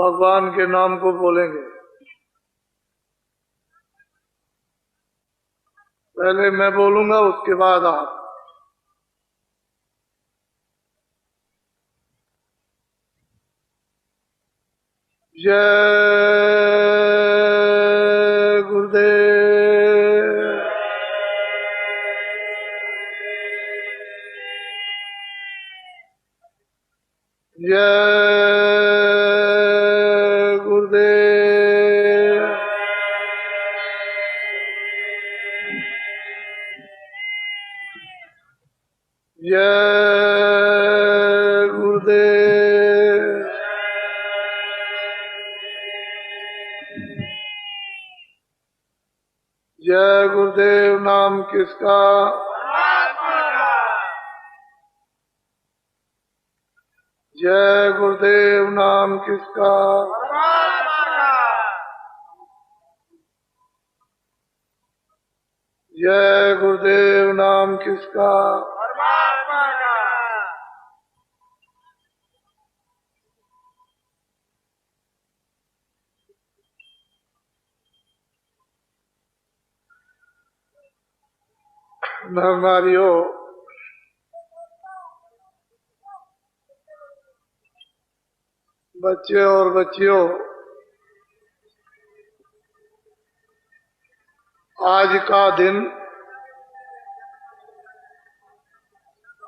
भगवान के नाम को बोलेंगे। पहले मैं बोलूंगा, उसके बाद आप। जय गुरुदेव। जय गुरुदेव। जय गुरुदेव। जय गुरुदेव। नाम किसका? जय गुरुदेव। नाम किसका? जय गुरुदेव। नाम किसका? नर नारियों, बच्चे और बच्चियों, आज का दिन,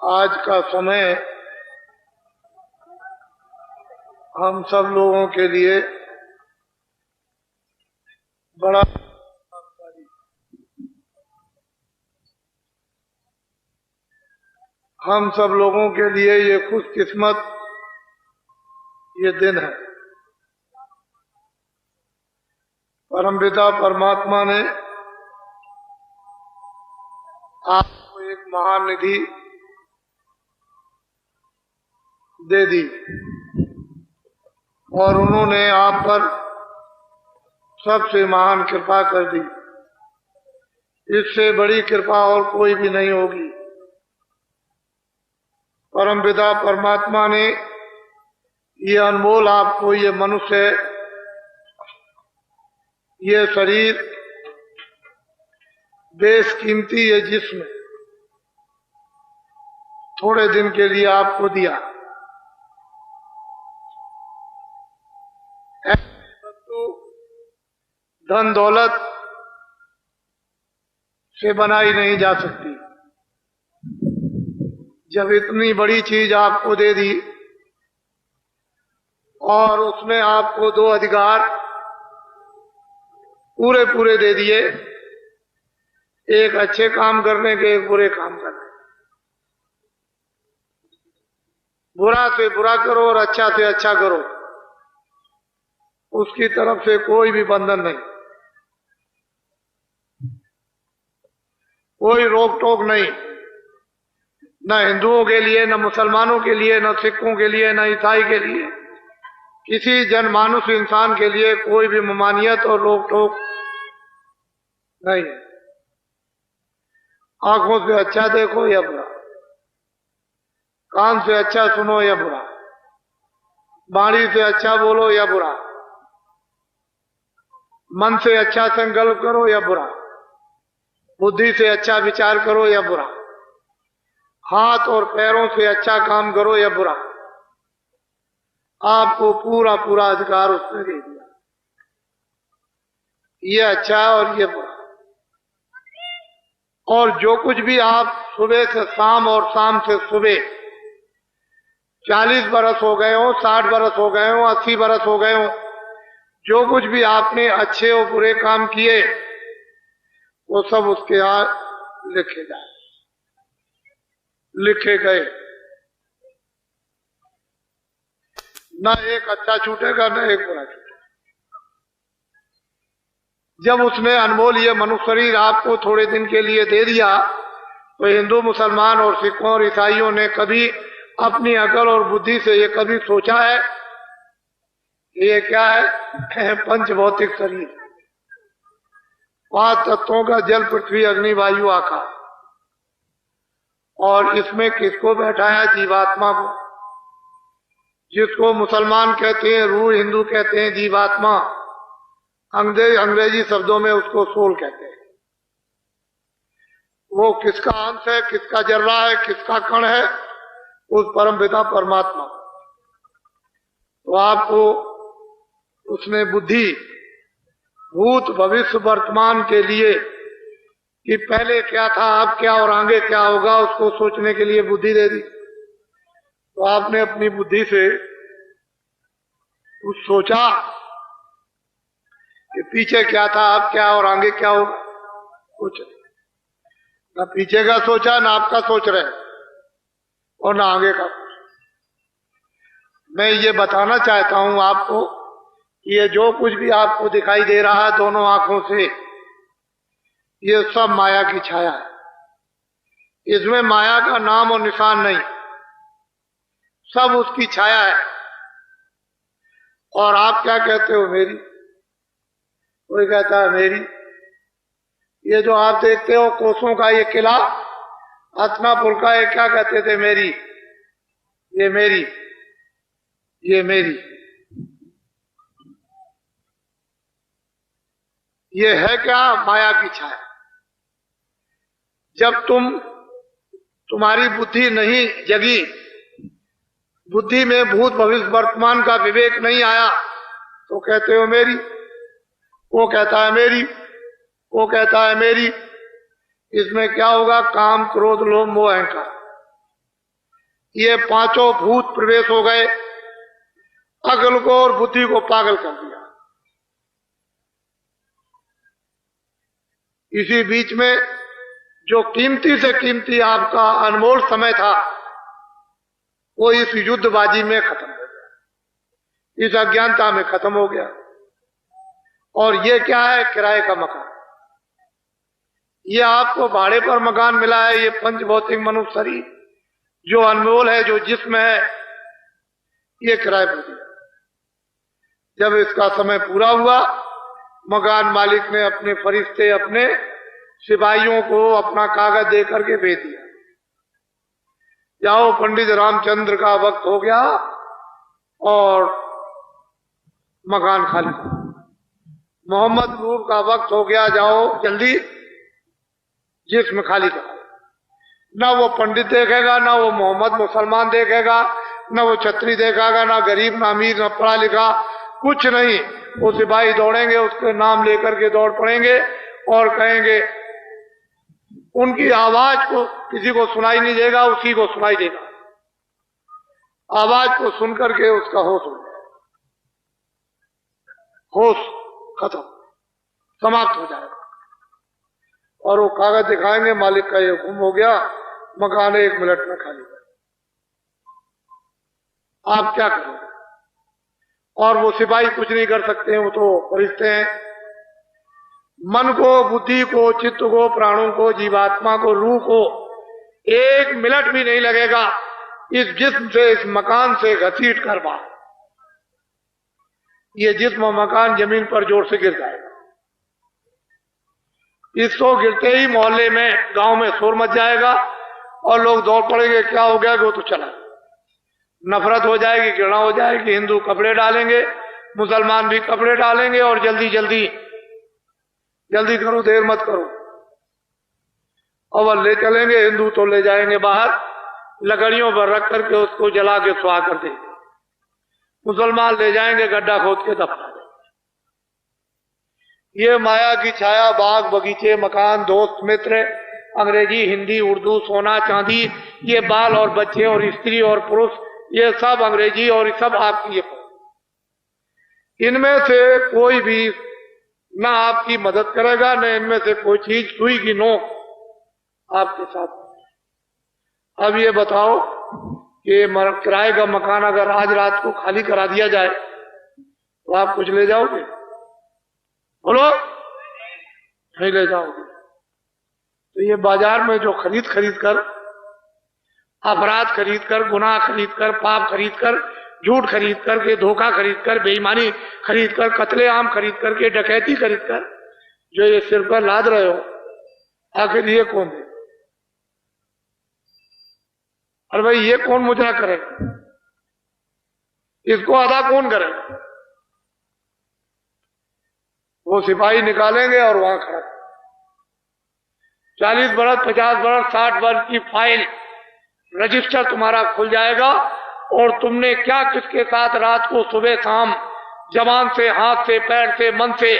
आज का समय हम सब लोगों के लिए बड़ा, हम सब लोगों के लिए ये खुशकिस्मत ये दिन है। परमपिता परमात्मा ने आपको एक महान निधि दे दी और उन्होंने आप पर सबसे महान कृपा कर दी। इससे बड़ी कृपा और कोई भी नहीं होगी। परमपिता परमात्मा ने ये अनमोल आपको ये मनुष्य, ये शरीर, बेशकीमती ये जिस्म थोड़े दिन के लिए आपको दिया। वस्तु धन दौलत से बनाई नहीं जा सकती। जब इतनी बड़ी चीज आपको दे दी और उसमें आपको दो अधिकार पूरे पूरे दे दिए, एक अच्छे काम करने के, एक बुरे काम करने। बुरा से बुरा करो और अच्छा से अच्छा करो, उसकी तरफ से कोई भी बंधन नहीं, कोई रोक टोक नहीं, न हिंदुओं के लिए, न मुसलमानों के लिए, न सिखों के लिए, न ईसाई के लिए, किसी जनमानुष इंसान के लिए कोई भी ममानियत और रोक टोक नहीं। आंखों से अच्छा देखो या बुरा, कान से अच्छा सुनो या बुरा, वाणी से अच्छा बोलो या बुरा, मन से अच्छा संकल्प करो या बुरा, बुद्धि से अच्छा विचार करो या बुरा, हाथ और पैरों से अच्छा काम करो या बुरा, आपको पूरा पूरा अधिकार उसने दे दिया। ये अच्छा और ये बुरा। और जो कुछ भी आप सुबह से शाम और शाम से सुबह 40 बरस हो गए हो, 60 बरस हो गए हो, 80 बरस हो गए हो, जो कुछ भी आपने अच्छे और बुरे काम किए वो सब उसके यहाँ लिखे जाए, लिखे गए। ना एक अच्छा छूटेगा, ना एक बुरा छूटेगा। जब उसने अनमोल ये मनुष्य शरीर आपको थोड़े दिन के लिए दे दिया, तो हिंदू, मुसलमान और सिखों और ईसाइयों ने कभी अपनी अकल और बुद्धि से ये कभी सोचा है कि ये क्या है? पंचभौतिक शरीर, 5 तत्वों का जल, पृथ्वी, अग्नि, वायु, आकाश, और इसमें किसको बैठाया? जीवात्मा को। जिसको मुसलमान कहते हैं रूह, हिंदू कहते हैं जीवात्मा, अंग्रेजी शब्दों में उसको सोल कहते हैं। वो किसका अंश है, किसका जर्रा है, किसका कण है? उस परम पिता परमात्मा। तो आपको उसने बुद्धि भूत भविष्य वर्तमान के लिए कि पहले क्या था, अब क्या और आगे क्या होगा, उसको सोचने के लिए बुद्धि दे दी। तो आपने अपनी बुद्धि से कुछ सोचा कि पीछे क्या था, अब क्या और आगे क्या होगा? कुछ नहीं। ना पीछे का सोचा, ना आपका सोच रहे और ना आगे का। मैं ये बताना चाहता हूं आपको कि ये जो कुछ भी आपको दिखाई दे रहा है दोनों आंखों से, ये सब माया की छाया है। इसमें माया का नाम और निशान नहीं, सब उसकी छाया है। और आप क्या कहते हो? मेरी। कोई कहता है मेरी। ये जो आप देखते हो कोसों का ये किला, हसनापुर का, ये क्या कहते थे? मेरी। ये मेरी, ये मेरी। ये है क्या? माया की छाया। जब तुम्हारी बुद्धि नहीं जगी, बुद्धि में भूत भविष्य वर्तमान का विवेक नहीं आया, तो कहते हो मेरी। वो कहता है मेरी, वो कहता है मेरी। इसमें क्या होगा? काम, क्रोध, लोभ, मोह, अहंकार, ये पांचों भूत प्रवेश हो गए, अकल को और बुद्धि को पागल कर दिया। इसी बीच में जो कीमती से कीमती आपका अनमोल समय था, वो इस युद्धबाजी में खत्म हो गया, इस अज्ञानता में खत्म हो गया। और ये क्या है? किराए का मकान। ये आपको भाड़े पर मकान मिला है। ये पंच भौतिक मनुष्य शरीर जो अनमोल है, जो जिस्म है, ये किराए पर दिया। जब इसका समय पूरा हुआ, मकान मालिक ने अपने फरिश्ते, अपने सिपाहियों को अपना कागज दे करके भेज दिया, जाओ पंडित रामचंद्र का वक्त हो गया और मकान खाली। मोहम्मद नूर का वक्त हो गया, जाओ जल्दी जिस्म खाली करो। ना वो पंडित देखेगा, ना वो मोहम्मद मुसलमान देखेगा, ना वो छत्री देखेगा, ना गरीब, ना अमीर, ना पढ़ा लिखा, कुछ नहीं। वो सिपाही दौड़ेंगे, उसके नाम लेकर के दौड़ पड़ेंगे और कहेंगे, उनकी आवाज को किसी को सुनाई नहीं देगा, उसी को सुनाई देगा। आवाज को सुनकर के उसका होश हो जाएगा, होश खत्म, समाप्त हो जाएगा। और वो कागज दिखाएंगे, मालिक का ये गुम हो गया, मकान 1 मिनट में खाली है। आप क्या करोगे? और वो सिपाही कुछ नहीं कर सकते हैं, वो तो फरिश्ते हैं। मन को, बुद्धि को, चित्त को, प्राणों को, जीवात्मा को, रूह को 1 मिनट भी नहीं लगेगा इस जिस्म से, इस मकान से घसीट कर बाहर। ये जिस्म मकान जमीन पर जोर से गिर जाएगा। इसको गिरते ही मोहल्ले में, गांव में शोर मच जाएगा और लोग दौड़ पड़ेंगे, क्या हो गया? वो तो चला। नफरत हो जाएगी, घृणा हो जाएगी। हिंदू कपड़े डालेंगे, मुसलमान भी कपड़े डालेंगे और जल्दी जल्दी जल्दी करो, देर मत करो, और ले चलेंगे। हिंदू तो ले जाएंगे बाहर, लकड़ियों पर रख करके उसको जला के सुहा कर देंगे। मुसलमान ले जाएंगे, गड्ढा खोद के दफना देंगे। ये माया की छाया, बाग बगीचे, मकान, दोस्त मित्र, अंग्रेजी, हिंदी, उर्दू, सोना चांदी, ये बाल और बच्चे और स्त्री और पुरुष, ये सब अंग्रेजी और सब आपकी। इनमें से कोई भी ना आपकी मदद करेगा, न इनमें से कोई चीज सुई की नोक आपके साथ। अब ये बताओ कि किराए का मकान अगर आज रात को खाली करा दिया जाए तो आप कुछ ले जाओगे? बोलो, नहीं ले जाओगे। तो ये बाजार में जो खरीद कर, अपराध खरीद कर, गुनाह खरीद कर, पाप खरीद कर, झूठ खरीद करके, धोखा खरीद कर, बेईमानी खरीद कर, कत्लेआम खरीद करके, डकैती खरीद कर जो ये सिर पर लाद रहे हो, आखिर ये कौन है? अरे भाई, ये कौन मुजरा करेगा? इसको अदा कौन करेगा? वो सिपाही निकालेंगे और वहां खड़ा 40 बरस, 50 बरस, 60 बरस की फाइल, रजिस्टर तुम्हारा खुल जाएगा और तुमने क्या किसके साथ रात को सुबह शाम जबान से, हाथ से, पैर से, मन से,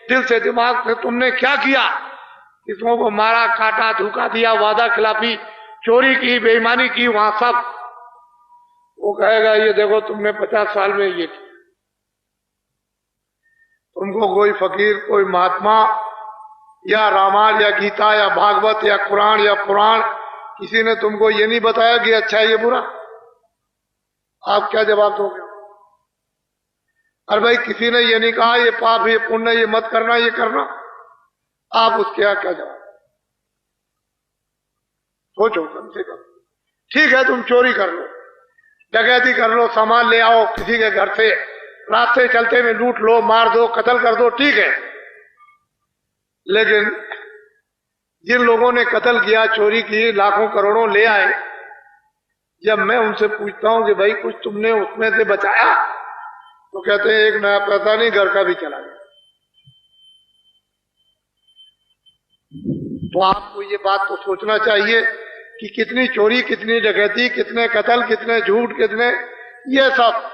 दिल से, दिमाग से तुमने क्या किया, किसों को मारा, काटा, धोखा दिया, वादा खिलाफी, चोरी की, बेईमानी की, वहां सब वो कहेगा ये देखो तुमने 50 साल में ये किया। तुमको कोई फकीर, कोई महात्मा या रामायण या गीता या भागवत या कुरान या पुराण किसी ने तुमको ये नहीं बताया कि अच्छा है ये बुरा, आप क्या जवाब दोगे? अरे भाई किसी ने ये नहीं कहा ये पाप, ये पुण्य, ये मत करना, ये करना, आप उसके यहाँ क्या जवाब? सोचो कम से कम। ठीक है तुम चोरी कर लो, डकैती कर लो, सामान ले आओ किसी के घर से, रास्ते चलते में लूट लो, मार दो, कत्ल कर दो, ठीक है, लेकिन जिन लोगों ने कत्ल किया, चोरी की, लाखों करोड़ों ले आए, जब मैं उनसे पूछता हूं कि भाई कुछ तुमने उसमें से बचाया, तो कहते हैं एक नया पैसा नहीं, घर का भी चला गया। तो आपको ये बात तो सोचना चाहिए कि कितनी चोरी, कितनी डकैती, कितने कत्ल, कितने झूठ, कितने ये सब,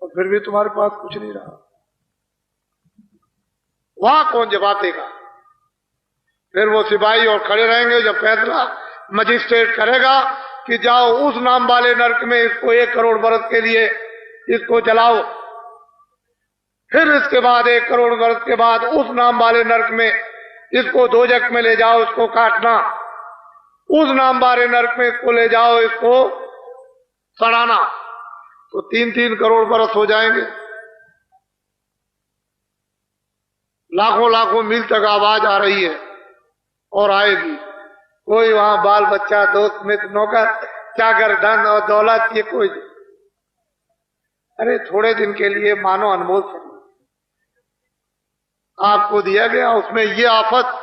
और फिर भी तुम्हारे पास कुछ नहीं रहा, वहां कौन जवाब देगा? फिर वो सिपाही और खड़े रहेंगे जब फैसला मजिस्ट्रेट करेगा कि जाओ उस नाम वाले नरक में इसको 1 करोड़ बरस के लिए इसको जलाओ, फिर इसके बाद 1 करोड़ बरस के बाद उस नाम वाले नरक में इसको दोजख में ले जाओ, इसको काटना, उस नाम वाले नरक में इसको ले जाओ, इसको सड़ाना, तो 3-3 करोड़ बरस हो जाएंगे। लाखों लाखों मील तक आवाज आ रही है और आएगी। कोई वहां बाल बच्चा, दोस्त मित्र, नौकर चाकर, धन और दौलत, ये कोई नहीं। अरे थोड़े दिन के लिए मानो अनमोल आपको दिया गया, उसमें ये आफत,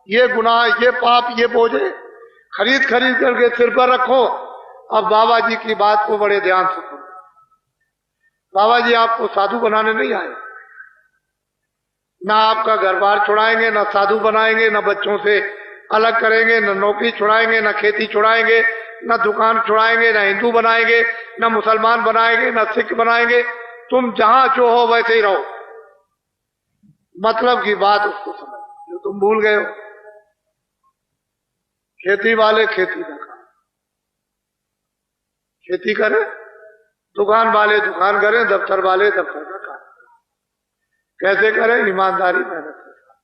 ये गुनाह, ये पाप, ये बोझे खरीद खरीद करके सिर पर रखो। अब बाबा जी की बात को बड़े ध्यान से सुनो। बाबा जी आपको साधु बनाने नहीं आए, ना आपका घर बार छुड़ाएंगे, ना साधु बनाएंगे, ना बच्चों से अलग करेंगे, ना नौकरी छुड़ाएंगे, ना खेती छुड़ाएंगे, ना दुकान छुड़ाएंगे, ना हिंदू बनाएंगे, ना मुसलमान बनाएंगे, ना सिख बनाएंगे। तुम जहां जो हो वैसे ही रहो, मतलब की बात उसको समझ, जो तुम भूल गए हो। खेती वाले खेती का काम, खेती करें, दुकान वाले दुकान करें, दफ्तर वाले दफ्तर का काम कैसे करें? ईमानदारी, मेहनत के साथ।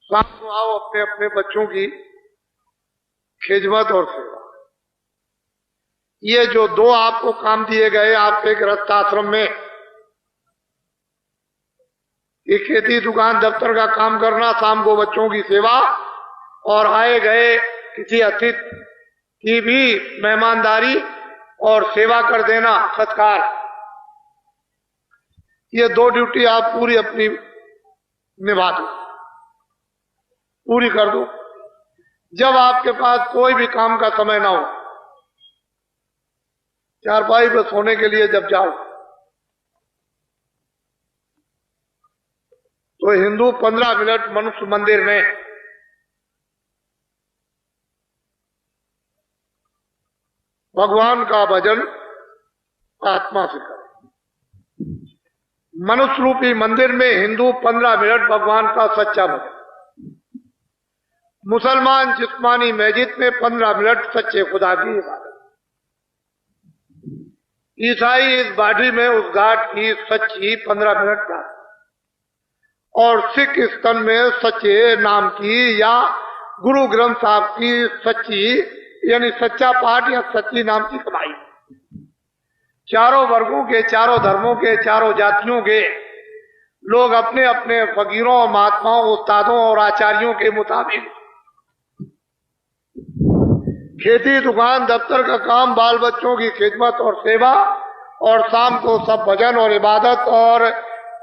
शाम को आओ अपने अपने बच्चों की खिदमत और सेवा। ये जो 2 आपको काम दिए गए आपके गृहस्थ आश्रम में, ये खेती, दुकान, दफ्तर का काम करना, शाम को बच्चों की सेवा, और आए गए किसी अतिथि की भी मेहमानदारी और सेवा कर देना, सत्कार, ये 2 ड्यूटी आप पूरी अपनी निभा दो, पूरी कर दो। जब आपके पास कोई भी काम का समय ना हो, चारपाई पर सोने के लिए जब जाओ, तो हिंदू 15 मिनट मनुष्य मंदिर में भगवान का भजन आत्मा से करें। मनुष्य रूपी मंदिर में हिंदू 15 मिनट भगवान का सच्चा भजन, मुसलमान जिस्मानी मस्जिद में 15 मिनट सच्चे खुदा की इबादत, ईसाई इस बाड़ी में उस घाट की सच्ची 15 मिनट प्रार्थना, और सिख स्तन में सच्चे नाम की या गुरु ग्रंथ साहब की सच्ची यानी सच्चा पाठ या सच्ची नाम की कमाई। चारों वर्गों के, चारों धर्मों के, चारों जातियों के लोग अपने अपने फकीरों, महात्माओं, उस्तादों और आचार्यों के मुताबिक खेती, दुकान, दफ्तर का काम, बाल बच्चों की खिदमत और सेवा, और शाम को सब भजन और इबादत और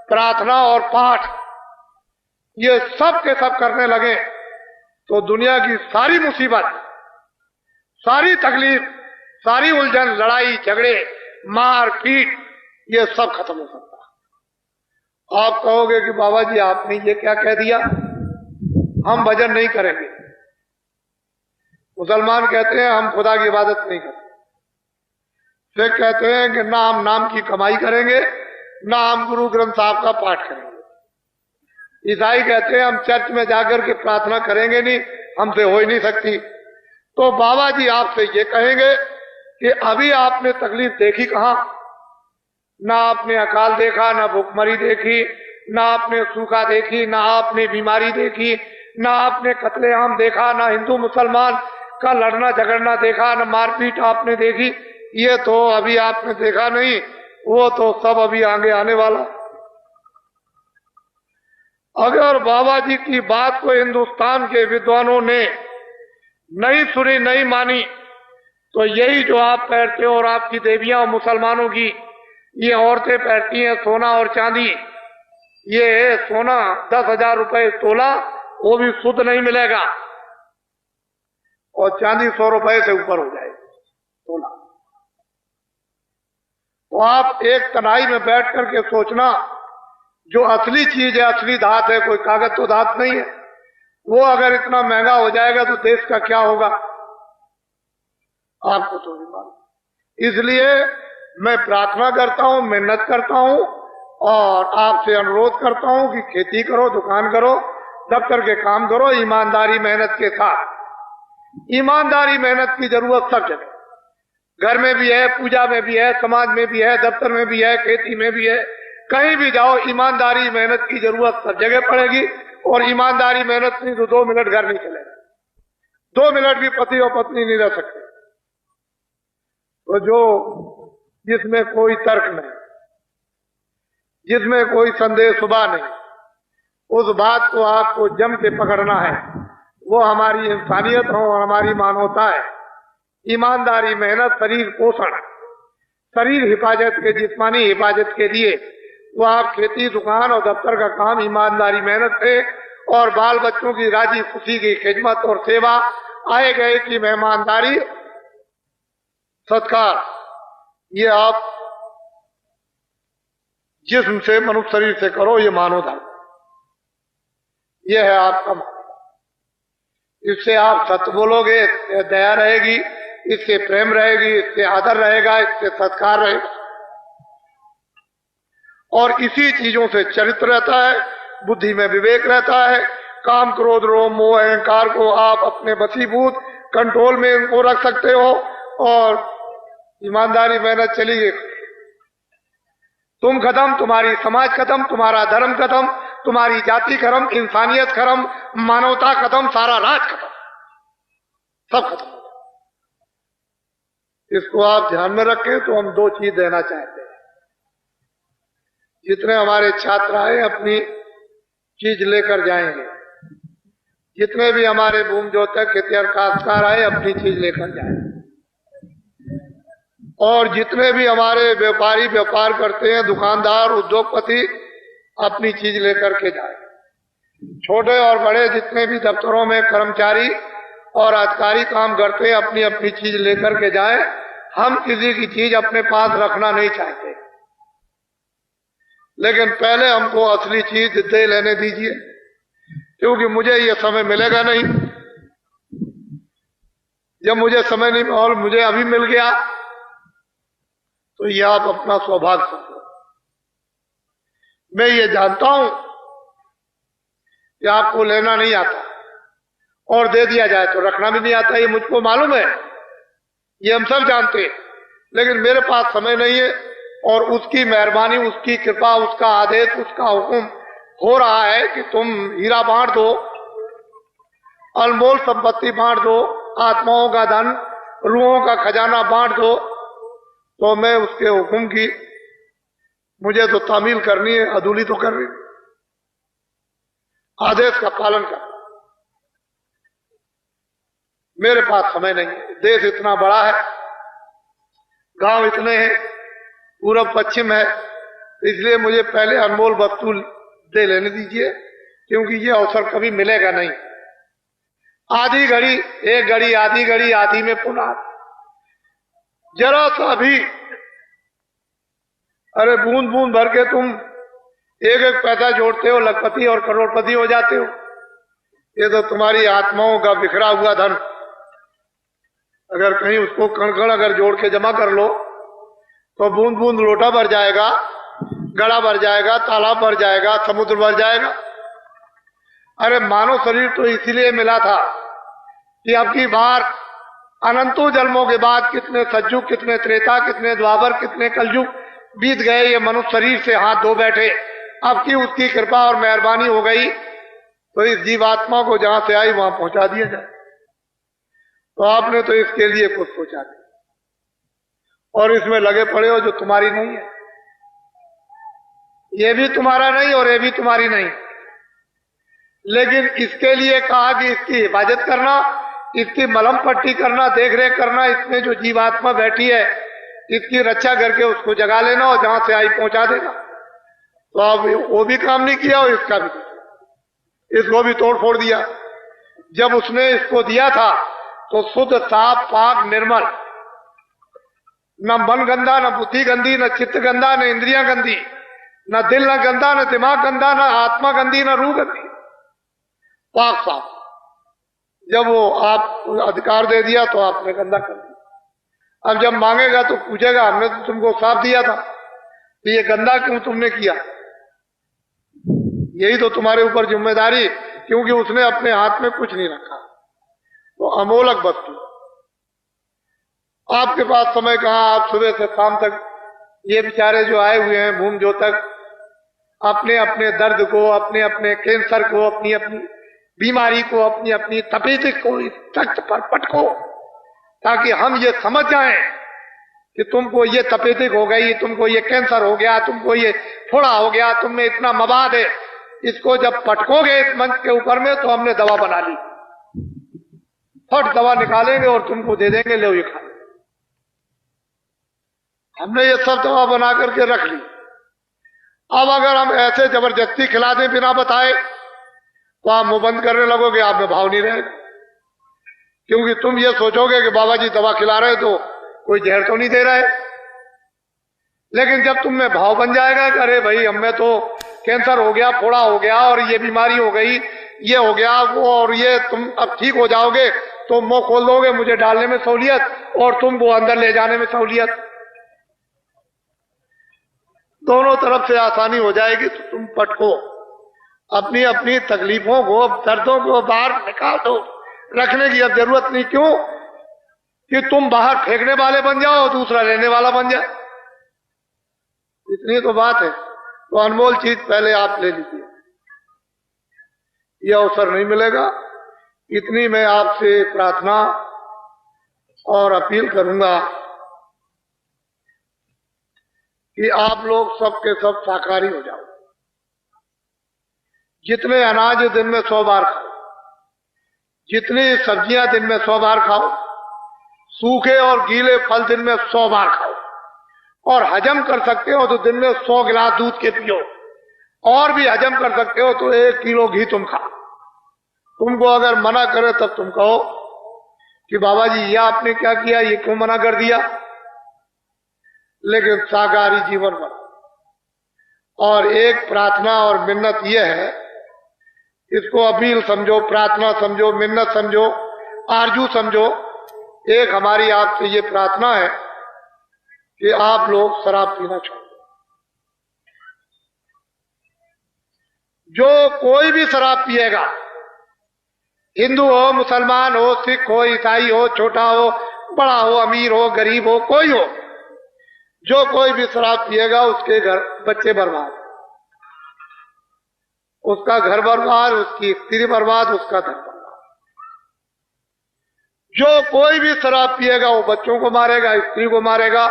प्रार्थना और पाठ, ये सब के सब करने लगे, तो दुनिया की सारी मुसीबत, सारी तकलीफ, सारी उलझन, लड़ाई झगड़े, मार पीट, ये सब खत्म हो सकता है। आप कहोगे कि बाबा जी आपने ये क्या कह दिया, हम भजन नहीं करेंगे। मुसलमान कहते हैं हम खुदा की इबादत नहीं करते। सिख कहते हैं कि ना हम नाम की कमाई करेंगे, ना हम गुरु ग्रंथ साहब का पाठ करेंगे। ईसाई कहते हैं हम चर्च में जाकर के प्रार्थना करेंगे नहीं, हमसे हो ही नहीं सकती। तो बाबा जी आपसे ये कहेंगे कि अभी आपने तकलीफ देखी कहां? ना आपने अकाल देखा, ना भूखमरी देखी, ना आपने सूखा देखी, ना आपने बीमारी देखी, ना आपने कत्लेआम देखा, ना हिंदू मुसलमान का लड़ना झगड़ना देखा, ना मारपीट आपने देखी। ये तो अभी आपने देखा नहीं, वो तो सब अभी आगे आने वाला। अगर बाबा जी की बात को हिंदुस्तान के विद्वानों ने नहीं सुनी, नहीं मानी, तो यही जो आप पहनते हो और आपकी देवियां और मुसलमानों की ये औरतें पहनती हैं सोना और चांदी, ये सोना 10,000 रुपए तोला, वो भी शुद्ध नहीं मिलेगा, और चांदी 100 रुपए से ऊपर हो जाएगी तोला। तो आप एक तनाई में बैठ करके सोचना, जो असली चीज है, असली धात है, कोई कागज तो धात नहीं है, वो अगर इतना महंगा हो जाएगा तो देश का क्या होगा, आपको तो नहीं मालूम। इसलिए मैं प्रार्थना करता हूं, मेहनत करता हूं और आपसे अनुरोध करता हूं कि खेती करो, दुकान करो, दफ्तर के काम करो, ईमानदारी मेहनत के साथ। ईमानदारी मेहनत की जरूरत सब जगह, घर में भी है, पूजा में भी है, समाज में भी है, दफ्तर में भी है, खेती में भी है, कहीं भी जाओ ईमानदारी मेहनत की जरूरत सब जगह पड़ेगी। और ईमानदारी मेहनत नहीं तो 2 मिनट घर नहीं चलेगा, 2 मिनट भी पति और पत्नी नहीं रह सकते। तो जो जिसमें कोई तर्क नहीं, जिसमें कोई संदेह सुबह नहीं, उस बात को आपको जम के पकड़ना है। वो हमारी इंसानियत हो और हमारी मानवता है। ईमानदारी मेहनत, शरीर पोषण, शरीर हिफाजत के, जिस्मानी हिफाजत के लिए वो आप खेती, दुकान और दफ्तर का काम ईमानदारी मेहनत से और बाल बच्चों की राजी खुशी की खिदमत और सेवा, आए गए की मेहमानदारी, सत्कार, ये आप जिस्म से, मनुष्य शरीर से करो, ये मानव धर्म, ये है आपका मानव। इससे आप सत्य बोलोगे, इससे दया रहेगी, इससे प्रेम रहेगी, इससे आदर रहेगा, इससे सत्कार रहेगा, और इसी चीजों से चरित्र रहता है, बुद्धि में विवेक रहता है। काम, क्रोध, रोम, मोह, अहंकार को आप अपने वशीभूत कंट्रोल में इनको रख सकते हो और ईमानदारी मेहनत चली गई, तुम खत्म, तुम्हारी समाज खत्म, तुम्हारा धर्म खत्म, तुम्हारी जाति खत्म, इंसानियत खत्म, मानवता खत्म, सारा राज खत्म, सब खत्म। इसको आप ध्यान में रखें। तो हम 2 चीज देना चाहते हैं। जितने हमारे छात्र आए अपनी चीज लेकर जाएंगे, जितने भी हमारे भूमि जोतक, खेतिहर, काश्तकार आए अपनी चीज लेकर जाएंगे, और जितने भी हमारे व्यापारी व्यापार करते हैं, दुकानदार, उद्योगपति अपनी चीज लेकर के जाए। छोटे और बड़े जितने भी दफ्तरों में कर्मचारी और अधिकारी काम करते हैं अपनी अपनी चीज लेकर के जाए। हम किसी की चीज अपने पास रखना नहीं चाहते, लेकिन पहले हमको असली चीज दे लेने दीजिए, क्योंकि मुझे ये समय मिलेगा नहीं। जब मुझे समय नहीं और मुझे अभी मिल गया तो ये आप अपना सौभाग्य समझो। मैं ये जानता हूं कि आपको लेना नहीं आता और दे दिया जाए तो रखना भी नहीं आता, ये मुझको मालूम है, ये हम सब जानते हैं। लेकिन मेरे पास समय नहीं है और उसकी मेहरबानी, उसकी कृपा, उसका आदेश, उसका हुक्म हो रहा है कि तुम हीरा बांट दो, अनमोल संपत्ति बांट दो, आत्माओं का धन, रूहों का खजाना बांट दो। तो मैं उसके हुक्म की मुझे तो तामील करनी है, अधूरी तो करनी, आदेश का पालन कर। मेरे पास समय नहीं है, देश इतना बड़ा है, गांव इतने हैं, पूरब पश्चिम है, इसलिए मुझे पहले अनमोल वस्तु दे लेने दीजिए, क्योंकि ये अवसर कभी मिलेगा नहीं। आधी घड़ी, एक घड़ी, आधी घड़ी, आधी में पुनः जरा सा भी अरे बूंद बूंद भर के तुम एक एक पैसा जोड़ते हो, लखपति और करोड़पति हो जाते हो। ये तो तुम्हारी आत्माओं का बिखरा हुआ धन, अगर कहीं उसको कण कण अगर जोड़ के जमा कर लो तो बूंद बूंद लोटा भर जाएगा, गड़ा भर जाएगा, तालाब भर जाएगा, समुद्र भर जाएगा। अरे मानव शरीर तो इसीलिए मिला था कि अब की बार अनंतों जन्मों के बाद कितने सतयुग, कितने त्रेता, कितने द्वापर, कितने कलयुग बीत गए, ये मनुष्य शरीर से हाथ धो बैठे। अब की उसकी कृपा और मेहरबानी हो गई तो इस जीवात्मा को जहां से आई वहां पहुंचा दिया जाए। तो आपने तो इसके लिए कुछ सोचा नहीं और इसमें लगे पड़े हो जो तुम्हारी नहीं है। ये भी तुम्हारा नहीं और ये भी तुम्हारी नहीं, लेकिन इसके लिए कहा कि इसकी हिफाजत करना, इसकी मलहम पट्टी करना, देख रेख करना, इसमें जो जीवात्मा बैठी है इसकी रक्षा करके उसको जगा लेना और जहां से आई पहुंचा देना। तो अब वो भी काम नहीं किया और इसका भी, इसको भी तोड़ फोड़ दिया। जब उसने इसको दिया था तो शुद्ध, साफ, पाक, निर्मल, न मन गंदा, न बुद्धि गंदी, न चित्त गंदा, न इंद्रियां गंदी, न दिल न गंदा, न दिमाग गंदा, न आत्मा गंदी, न रूह गंदी, पाक साफ। जब वो आप अधिकार दे दिया तो आपने गंदा कर दिया। अब जब मांगेगा तो पूछेगा हमने तो तुमको साफ दिया था, तो ये गंदा क्यों तुमने किया? यही तो तुम्हारे ऊपर जिम्मेदारी, क्योंकि उसने अपने हाथ में कुछ नहीं रखा। वो अमोलक वस्तु, आपके पास समय कहां, आप सुबह से शाम तक, ये बेचारे जो आए हुए हैं भूम जो तक, अपने अपने दर्द को, अपने अपने कैंसर को, अपनी अपनी बीमारी को, अपनी अपनी तपेदिक को इस तख्त पर पटको, ताकि हम ये समझ जाएं कि तुमको ये तपेदिक हो गई, तुमको ये कैंसर हो गया, तुमको ये फोड़ा हो गया, तुम में इतना मवाद है। इसको जब पटकोगे इस मंच के ऊपर में तो हमने दवा बना ली, फट दवा निकालेंगे और तुमको दे देंगे, लो ये खा। हमने ये सब दवा बना करके रख ली। अब अगर हम ऐसे जबरदस्ती खिला दें बिना बताए तो आप मुंह बंद करने लगोगे, आप में भाव नहीं रहेगा, क्योंकि तुम ये सोचोगे कि बाबा जी दवा खिला रहे तो कोई जहर तो नहीं दे रहा है। लेकिन जब तुम में भाव बन जाएगा कि अरे भाई हमें तो कैंसर हो गया, फोड़ा हो गया और ये बीमारी हो गई, ये हो गया वो, और ये तुम अब ठीक हो जाओगे तो मुंह खोल दोगे, मुझे डालने में सहूलियत और तुमको अंदर ले जाने में सहूलियत, दोनों तरफ से आसानी हो जाएगी। तो तुम पटको, अपनी अपनी तकलीफों को, दर्दों को बाहर निकाल दो, रखने की अब जरूरत नहीं। क्यों कि तुम बाहर फेंकने वाले बन जाओ, दूसरा लेने वाला बन जाए, इतनी तो बात है। तो अनमोल चीज पहले आप ले लीजिए, यह अवसर नहीं मिलेगा। इतनी मैं आपसे प्रार्थना और अपील करूंगा कि आप लोग सबके सब शाकाहारी हो जाओ। जितने अनाज दिन में 100 बार खाओ, जितनी सब्जियां दिन में 100 बार खाओ, सूखे और गीले फल दिन में 100 बार खाओ, और हजम कर सकते हो तो दिन में 100 गिलास दूध के पियो, और भी हजम कर सकते हो तो 1 किलो घी तुम खाओ। तुमको अगर मना करे तब तुम कहो कि बाबा जी ये आपने क्या किया, ये क्यों मना कर दिया, लेकिन शाकाहारी जीवन बना। और एक प्रार्थना और मिन्नत यह है, इसको अपील समझो, प्रार्थना समझो, मिन्नत समझो, आरजू समझो। एक हमारी आपसे ये प्रार्थना है कि आप लोग शराब पीना छोड़ दो। जो कोई भी शराब पिएगा, हिंदू हो, मुसलमान हो, सिख हो, ईसाई हो, छोटा हो, बड़ा हो, अमीर हो, गरीब हो, कोई हो, जो कोई भी शराब पिएगा उसके घर बच्चे बर्बाद, उसका घर बर्बाद, उसकी स्त्री बर्बाद, उसका धन बर्बाद। जो कोई भी शराब पिएगा वो बच्चों को मारेगा, स्त्री को मारेगा,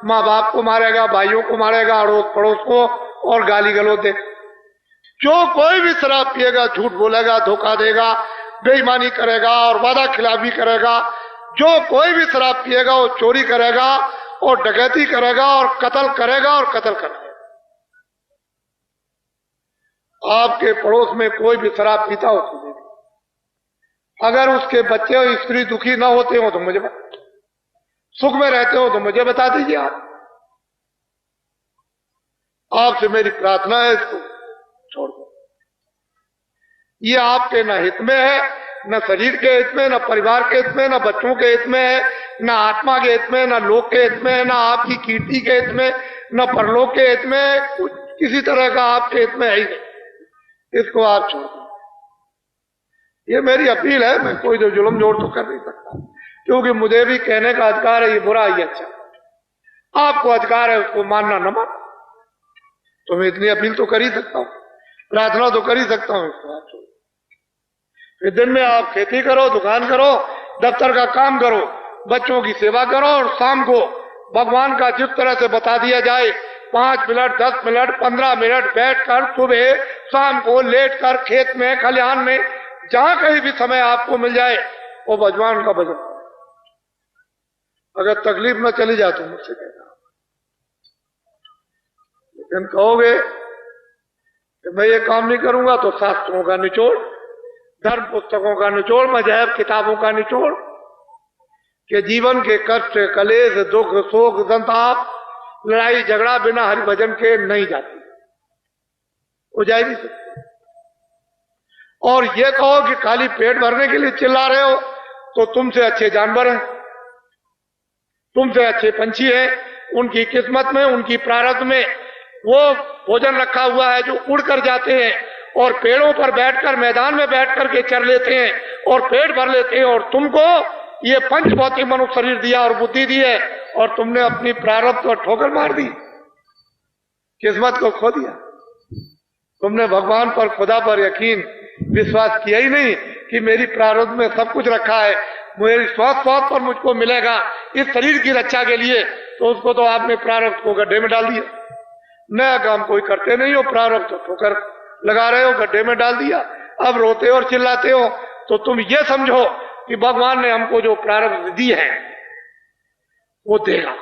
माँ बाप को मारेगा, भाइयों को मारेगा, अड़ोस पड़ोस को, और गाली गलौज दे। जो कोई भी शराब पिएगा झूठ बोलेगा, धोखा देगा, बेईमानी करेगा और वादा खिलाफी करेगा। जो कोई भी शराब पिएगा वो चोरी करेगा और डकैती करेगा और कत्ल करेगा और कत्ल करेगा। आपके पड़ोस में कोई भी शराब पीता हो तो देखिए, अगर उसके बच्चे और स्त्री दुखी ना होते हो तो मुझे सुख में रहते हो तो मुझे बता दीजिए आप। आपसे मेरी प्रार्थना है, इसको छोड़ दो। ये आपके न हित में है, न शरीर के हित में, न परिवार के हित में, न बच्चों के हित में है, न आत्मा के हित में, न लोक के हित में, न आपकी कीर्ति के हित में, न परलोक के हित में, कुछ किसी तरह का आपके हित में है ही नहीं। इसको आप छोड़ दो। ये मेरी अपील है। मैं कोई जो जुल्म जोड़ तो कर नहीं सकता, क्योंकि मुझे भी कहने का अधिकार है, ये बुरा ये अच्छा। आपको अधिकार है उसको मानना न मानना। तो मैं इतनी अपील तो कर ही सकता हूं, प्रार्थना तो कर ही सकता हूं। इसको आप छोड़। फिर दिन में आप खेती करो, दुकान करो, दफ्तर का काम करो, बच्चों की सेवा करो, और शाम को भगवान का जिस तरह से बता दिया जाए 5 मिनट, 10 मिनट, 15 मिनट बैठकर सुबह शाम को लेटकर खेत में, खलिहान में, जहां कहीं भी समय आपको मिल जाए वो भगवान का भजन। अगर तकलीफ न चली जाए तो मुझसे कहना। लेकिन कहोगे कि मैं ये काम नहीं करूंगा, तो शास्त्रों का निचोड़, धर्म पुस्तकों का निचोड़, मजहब किताबों का निचोड़, कि जीवन के कष्ट, कलेश, दुख, शोक, संताप, लड़ाई झगड़ा बिना हरिभजन के नहीं जाती, वो जा ही नहीं सकती। और ये कहो कि खाली पेट भरने के लिए चिल्ला रहे हो, तो तुमसे अच्छे जानवर हैं, तुमसे अच्छे पंछी हैं। उनकी किस्मत में, उनकी प्रारब्ध में वो भोजन रखा हुआ है जो उड़ कर जाते हैं और पेड़ों पर बैठकर, मैदान में बैठ करके चर लेते हैं और पेट भर लेते हैं। और तुमको ये पंच भौतिक मनुष्य शरीर दिया और बुद्धि दी है, और तुमने अपनी प्रारब्ध को ठोकर मार दी, किस्मत को खो दिया। तुमने भगवान पर, खुदा पर यकीन, विश्वास किया ही नहीं कि मेरी प्रारब्ध में सब कुछ रखा है, मेरी श्वास पर मुझको मिलेगा इस शरीर की रक्षा के लिए। तो उसको तो आपने प्रारब्ध को गड्ढे में डाल दिया। नया काम कोई करते नहीं हो, प्रारब्ध तो ठोकर लगा रहे हो, गड्ढे में डाल दिया। अब रोते हो और चिल्लाते हो। तो तुम ये समझो कि भगवान ने हमको जो प्रारब्ध दी है वो देगा,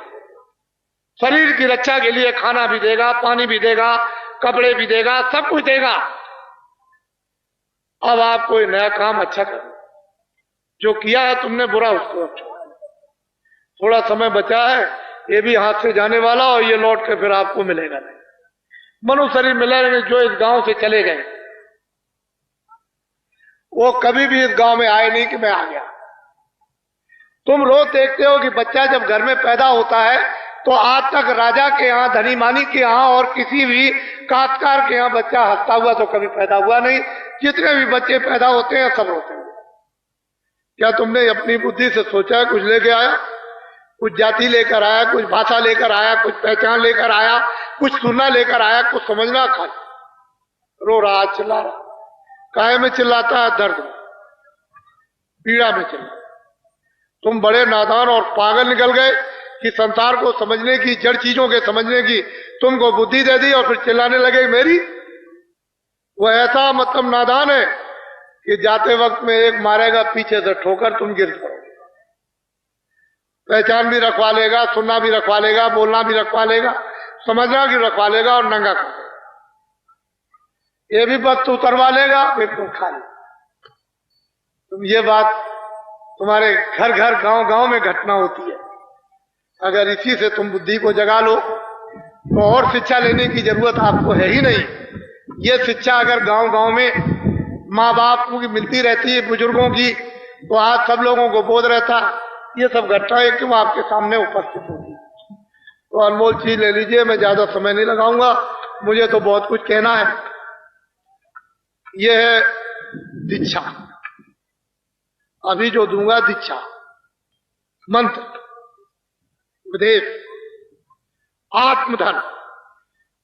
शरीर की रक्षा के लिए खाना भी देगा, पानी भी देगा, कपड़े भी देगा, सब कुछ देगा। अब आप कोई नया काम अच्छा करो, जो किया है तुमने बुरा उसको अच्छा। थोड़ा समय बचा है, ये भी हाथ से जाने वाला, और ये लौट के फिर आपको मिलेगा नहीं। मनुष्य शरीर मिलेंगे जो इस गांव से चले गए, वो कभी भी इस गांव में आए नहीं कि मैं आ गया। तुम रोज देखते हो कि बच्चा जब घर में पैदा होता है तो आज तक राजा के यहाँ, धनी मानी के यहाँ और किसी भी काश्तकार के यहाँ बच्चा हंसता हुआ तो कभी पैदा हुआ नहीं। जितने भी बच्चे पैदा होते हैं सब रोते हैं। क्या तुमने अपनी बुद्धि से सोचा है कुछ लेके आया? कुछ जाति लेकर आया, कुछ भाषा लेकर आया, कुछ पहचान लेकर आया, कुछ सुनना लेकर आया, कुछ समझना? खाली रो रहा, चिल्ला रहा। काहे में चिल्लाता है? दर्द में, पीड़ा में चिल्ला। तुम बड़े नादान और पागल निकल गए कि संसार को समझने की, जड़ चीजों के समझने की तुमको बुद्धि दे दी और फिर चिल्लाने लगे मेरी। वो ऐसा मतलब नादान है कि जाते वक्त में एक मारेगा पीछे से ठोकर, तुम गिर जाओ। पहचान भी रखवा लेगा, सुनना भी रखवा लेगा, बोलना भी रखवा लेगा, समझना भी रखवा लेगा और नंगा कर देगा। ये भी वक्त उतरवा लेगा, बिल्कुल खाली। तुम ये बात तुम्हारे घर घर, गांव गांव में घटना होती है। अगर इसी से तुम बुद्धि को जगा लो तो और शिक्षा लेने की जरूरत आपको है ही नहीं। ये शिक्षा अगर गांव गांव में माँ बाप की मिलती रहती है, बुजुर्गों की, तो आज सब लोगों को बोध रहता। ये सब घटनाएं क्यों आपके सामने उपस्थित होगी? तो अनमोल चीज ले लीजिए, मैं ज्यादा समय नहीं लगाऊंगा, मुझे तो बहुत कुछ कहना है। यह है दीक्षा, अभी जो दूंगा दीक्षा, मंत्र, उपदेश, आत्मधन।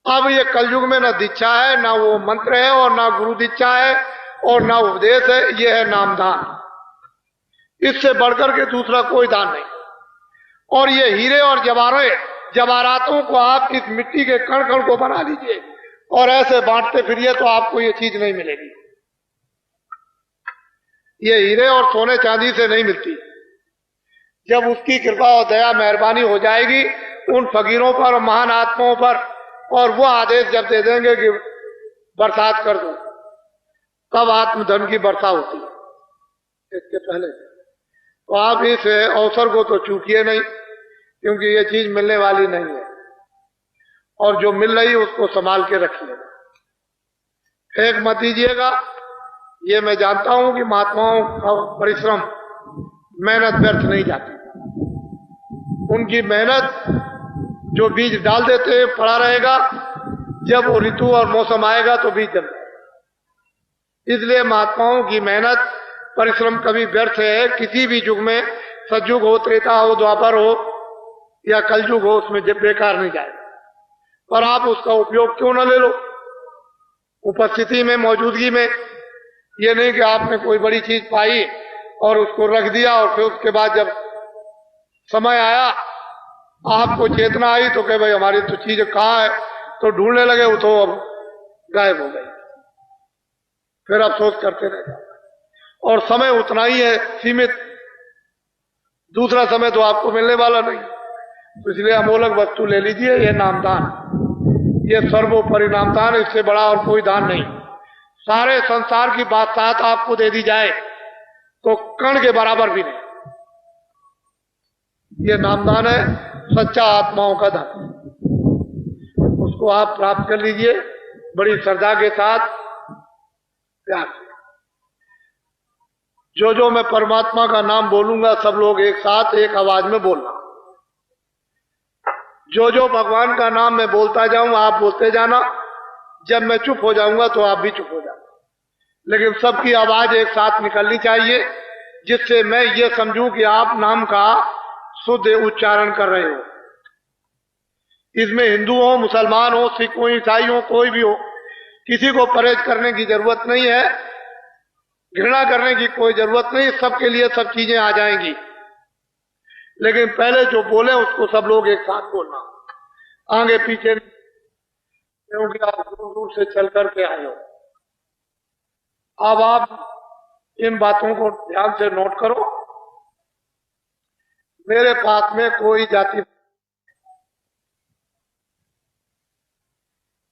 अब ये कलयुग में ना दीक्षा है, ना वो मंत्र है, और ना गुरु दीक्षा है, और ना उपदेश है। ये है नामदान। इससे बढ़कर के दूसरा कोई दान नहीं। और ये हीरे और जवाहरातों को आप इस मिट्टी के कण कण को बना लीजिए और ऐसे बांटते फिरिए तो आपको ये चीज नहीं मिलेगी। ये हीरे और सोने चांदी से नहीं मिलती। जब उसकी कृपा और दया मेहरबानी हो जाएगी उन फकीरों पर, महान आत्माओं पर, और वो आदेश जब दे देंगे कि बरसात कर दो, तब आत्मधन की वर्षा होती है। इसके पहले तो आप इस अवसर को तो चूकिए नहीं, क्योंकि ये चीज मिलने वाली नहीं है। और जो मिल रही उसको संभाल के रखिएगा, फेंक मत दीजिएगा। ये मैं जानता हूं कि महात्माओं का परिश्रम, मेहनत व्यर्थ नहीं जाती। उनकी मेहनत, जो बीज डाल देते हैं पड़ा रहेगा, जब वो ऋतु और मौसम आएगा तो बीज जम जाएगा। इसलिए महात्माओं की मेहनत परिश्रम कभी व्यर्थ है किसी भी युग में, सतयुग हो, त्रेता हो, द्वापर हो या कलयुग हो, उसमें जब बेकार नहीं जाएगा। पर आप उसका उपयोग क्यों न ले लो उपस्थिति में, मौजूदगी में। ये नहीं कि आपने कोई बड़ी चीज पाई और उसको रख दिया और फिर उसके बाद जब समय आया आपको चेतना आई तो कहे भाई हमारी तो चीज कहाँ है, तो ढूंढने लगे, वो तो अब गायब हो गई। फिर अफसोस करते रह जाओ। और समय उतना ही है, सीमित, दूसरा समय तो आपको मिलने वाला नहीं। तो इसलिए अमोलक वस्तु ले लीजिए, ये नामदान, ये सर्वोपरि नामदान, इससे बड़ा और कोई दान नहीं। सारे संसार की बादशाहत आपको दे दी जाए तो कण के बराबर भी नहीं। ये नामदान है, सच्चा आत्माओं का धन। उसको आप प्राप्त कर लीजिए बड़ी श्रद्धा के साथ, प्यार से। जो मैं परमात्मा का नाम बोलूंगा सब लोग एक साथ एक आवाज में बोलना। जो भगवान का नाम मैं बोलता जाऊं आप बोलते जाना। जब मैं चुप हो जाऊंगा तो आप भी चुप हो जाना, लेकिन सबकी आवाज एक साथ निकलनी चाहिए, जिससे मैं ये समझूं कि आप नाम का शुद्ध उच्चारण कर रहे हो। इसमें हिंदू हो, मुसलमान हो, सिख हो, ईसाई हो, कोई भी हो, किसी को परहेज करने की जरूरत नहीं है, घृणा करने की कोई जरूरत नहीं। सबके लिए सब चीजें आ जाएंगी, लेकिन पहले जो बोले उसको सब लोग एक साथ बोलना, आगे पीछे, क्योंकि आप दूर दूर से चल करके आए हो। अब आप इन बातों को ध्यान से नोट करो। मेरे पास में कोई जाति,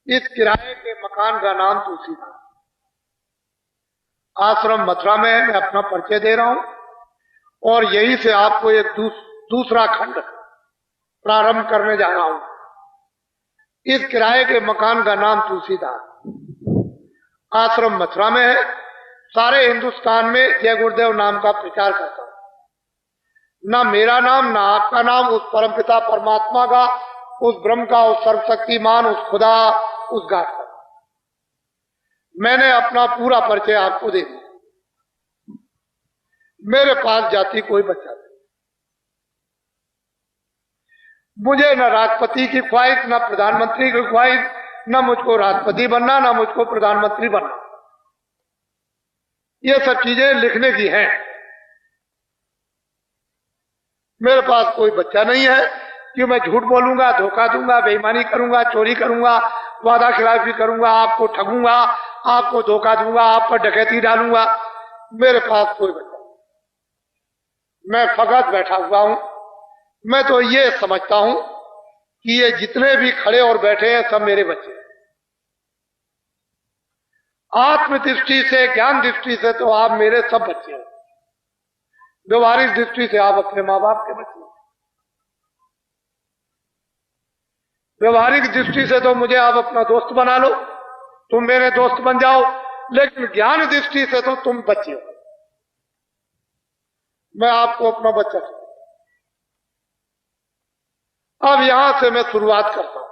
इस किराए के मकान का नाम तुलसीदास, आश्रम मथुरा में है। मैं अपना परिचय दे रहा हूं और यहीं से आपको एक दूसरा खंड प्रारंभ करने जा रहा हूं। इस किराए के मकान का नाम तुलसीदास, आश्रम मथुरा में है। सारे हिंदुस्तान में जय गुरुदेव नाम का प्रचार करता हूं। ना मेरा नाम ना आपका नाम, उस परमपिता परमात्मा का, उस ब्रह्म का, उस सर्वशक्तिमान, उस खुदा, उस गाठ का। मैंने अपना पूरा परिचय आपको दे दिया। मेरे पास जाति कोई बच्चा नहीं। मुझे न राष्ट्रपति की ख्वाहिश, न प्रधानमंत्री की ख्वाहिश, न मुझको राष्ट्रपति बनना, न मुझको प्रधानमंत्री बनना। ये सब चीजें लिखने की हैं। मेरे पास कोई बच्चा नहीं है कि मैं झूठ बोलूंगा, धोखा दूंगा, बेईमानी करूंगा, चोरी करूंगा, वादा खिलाफी करूंगा, आपको ठगूंगा, आपको धोखा दूंगा, आप पर डकैती डालूंगा। मेरे पास कोई बच्चा नहीं। मैं फकत बैठा हुआ हूं। मैं तो ये समझता हूं कि ये जितने भी खड़े और बैठे हैं सब मेरे बच्चे हैं। आत्मदृष्टि से, ज्ञान दृष्टि से तो आप मेरे सब बच्चे हैं। व्यवहारिक दृष्टि से आप अपने माँ बाप के बच्चे हैं। व्यवहारिक दृष्टि से तो मुझे आप अपना दोस्त बना लो, तुम मेरे दोस्त बन जाओ, लेकिन ज्ञान दृष्टि से तो तुम बच्चे हो। मैं आपको अपना बच्चा समझता हूं। अब यहां से मैं शुरुआत करता हूं।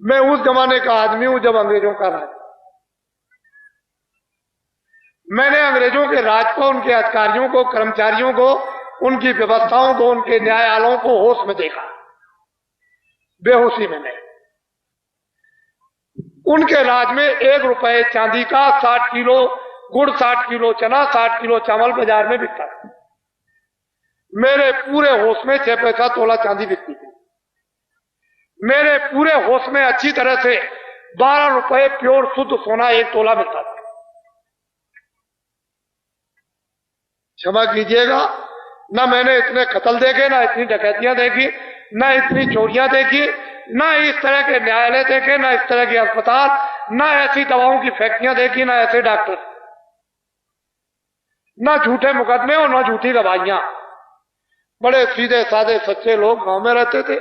मैं उस जमाने का आदमी हूं जब अंग्रेजों का राज। मैंने अंग्रेजों के राज को, उनके अधिकारियों को, कर्मचारियों को, उनकी व्यवस्थाओं को, उनके न्यायालयों को होश में देखा, बेहोशी में नहीं। उनके राज में 1 रुपए चांदी का 60 किलो गुड़, 60 किलो चना, 60 किलो चावल बाजार में बिकता था। मेरे पूरे होश में 6 पैसा तोला चांदी बिकती थी। मेरे पूरे होश में अच्छी तरह से 12 रुपए प्योर शुद्ध सोना 1 तोला मिलता था। क्षमा कीजिएगा, ना मैंने इतने कत्ल देखे, ना इतनी डकैतियां देखी, ना इतनी चोरियां देखी, ना इस तरह के न्यायालय देखे, ना इस तरह के अस्पताल, ना ऐसी दवाओं की फैक्ट्रियां देखी, ना ऐसे डॉक्टर, ना झूठे मुकदमे और ना झूठी गवाहियां। बड़े सीधे साधे सच्चे लोग गांव में रहते थे।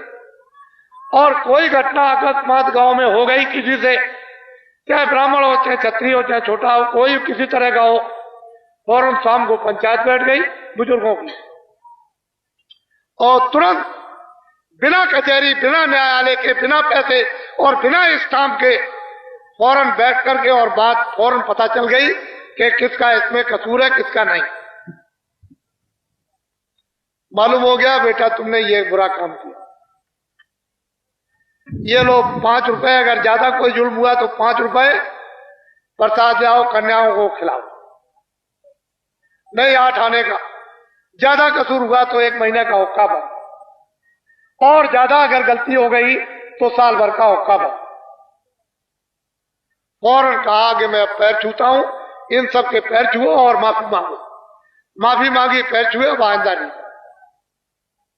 और कोई घटना अकस्मात गांव में हो गई किसी से, चाहे ब्राह्मण हो, चाहे क्षत्रिय हो, चाहे छोटा हो, कोई किसी तरह का हो, फौरन शाम को पंचायत बैठ गई बुजुर्गों की, और तुरंत बिना कचहरी, बिना न्यायालय के, बिना पैसे और बिना स्टाम्प के फौरन बैठ करके और बात फौरन पता चल गई कि किसका इसमें कसूर है, किसका नहीं। मालूम हो गया बेटा तुमने ये बुरा काम किया, ये लो 5 रुपए, अगर ज्यादा कोई जुल्म हुआ तो 5 रुपए प्रसाद जाओ, कन्याओं को खिलाओ, नहीं 8 आने का। ज्यादा कसूर हुआ तो 1 महीने का हुक्का बंद, और ज्यादा अगर गलती हो गई तो साल भर का हुक्का बंद। फौरन कहा कि मैं पैर छूता हूं, इन सब के पैर छुओ और माफी मांगो। माफी मांगी, पैर छुए, आइंदा नहीं।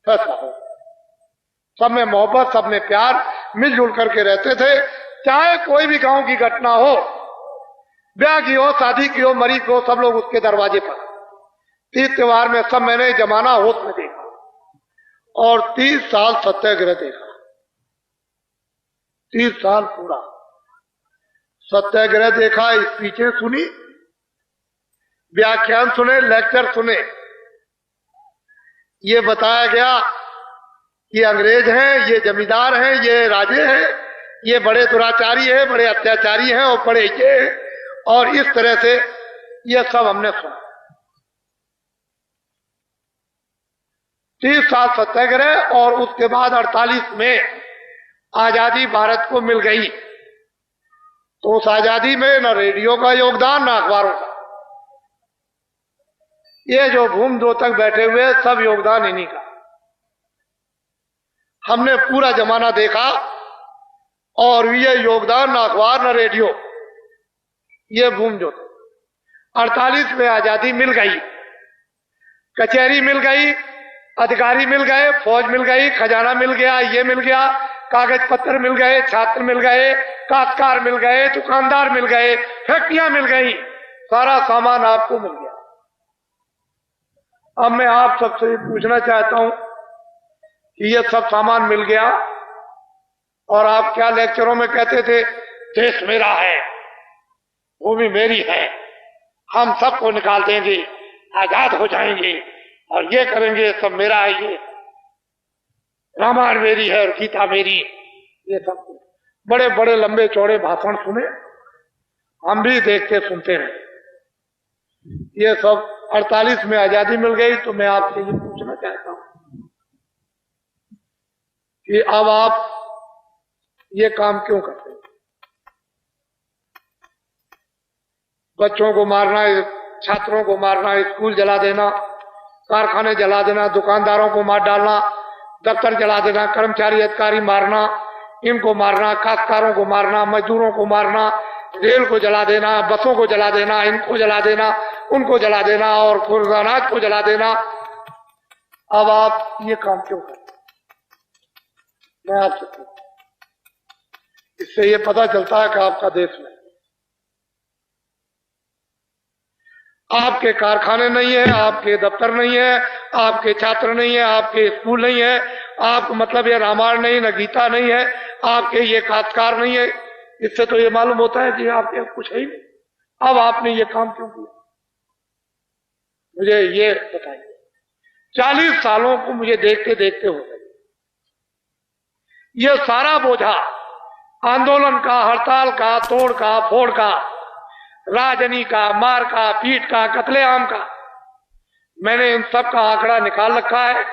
फैसला हो, सब में मोहब्बत, सब में प्यार, मिलजुल करके रहते थे। चाहे कोई भी गांव की घटना हो, ब्याह की हो, शादी की हो, मरी की हो, सब लोग उसके दरवाजे पर। 30 त्योहार में सब मैंने जमाना होश में देखा, और 30 साल सत्याग्रह देखा। 30 साल पूरा सत्याग्रह देखा, स्पीचें सुनी, व्याख्यान सुने, लेक्चर सुने। ये बताया गया कि अंग्रेज हैं, ये जमींदार हैं, ये राजे हैं, ये बड़े दुराचारी हैं, बड़े अत्याचारी हैं, और बड़े ये हैं, और इस तरह से ये सब हमने सुना। 30 साल सत्याग्रह, और उसके बाद 48 में आजादी भारत को मिल गई। तो उस आजादी में न रेडियो का योगदान, न अखबारों का। ये जो भूमद्योतक बैठे हुए सब योगदान इन्हीं का। हमने पूरा जमाना देखा, और ये योगदान न अखबार न रेडियो, ये भूमद्योतक। 48 में आजादी मिल गई, कचहरी मिल गई, अधिकारी मिल गए, फौज मिल गई, खजाना मिल गया, ये मिल गया, कागज पत्र मिल गए, छात्र मिल गए, काश्तकार मिल गए, दुकानदार मिल गए, फैक्ट्रियां मिल गई, सारा सामान आपको मिल गया। अब मैं आप सबसे पूछना चाहता हूं कि ये सब सामान मिल गया, और आप क्या लेक्चरों में कहते थे, देश मेरा है, भूमि मेरी है, हम सबको निकाल देंगे, आजाद हो जाएंगे, और ये करेंगे, सब मेरा है, ये रामायण मेरी है और गीता मेरी। ये सब बड़े बड़े लंबे चौड़े भाषण सुने, हम भी देखते सुनते रहे। ये सब 48 में आजादी मिल गई। तो मैं आपसे ये पूछना चाहता हूं कि अब आप ये काम क्यों करते हैं? बच्चों को मारना, छात्रों को मारना, स्कूल जला देना, कारखाने जला देना, दुकानदारों को मार डालना, दफ्तर जला देना, कर्मचारी अधिकारी मारना, इनको मारना, काश्तकारों को मारना, मजदूरों को मारना, रेल को जला देना, बसों को जला देना, इनको जला देना, उनको जला देना, और खुर्दानाज को जला देना। अब आप ये काम क्यों करते? मैं आपसे पूछता, इससे ये पता चलता है कि आपका देश में आपके कारखाने नहीं है, आपके दफ्तर नहीं है, आपके छात्र नहीं है, आपके स्कूल नहीं है, आप मतलब ये रामायण नहीं, न गीता नहीं है, आपके ये काश्तकार नहीं है। इससे तो ये मालूम होता है कि आपके कुछ है ही नहीं। अब आपने ये काम क्यों किया? मुझे ये बताइए। 40 सालों को मुझे देखते देखते हो गए। ये सारा बोझा आंदोलन का, हड़ताल का, तोड़ का, फोड़ का, राजनी का, मार का, पीट का, कत्लेआम का, मैंने इन सब का आंकड़ा निकाल रखा है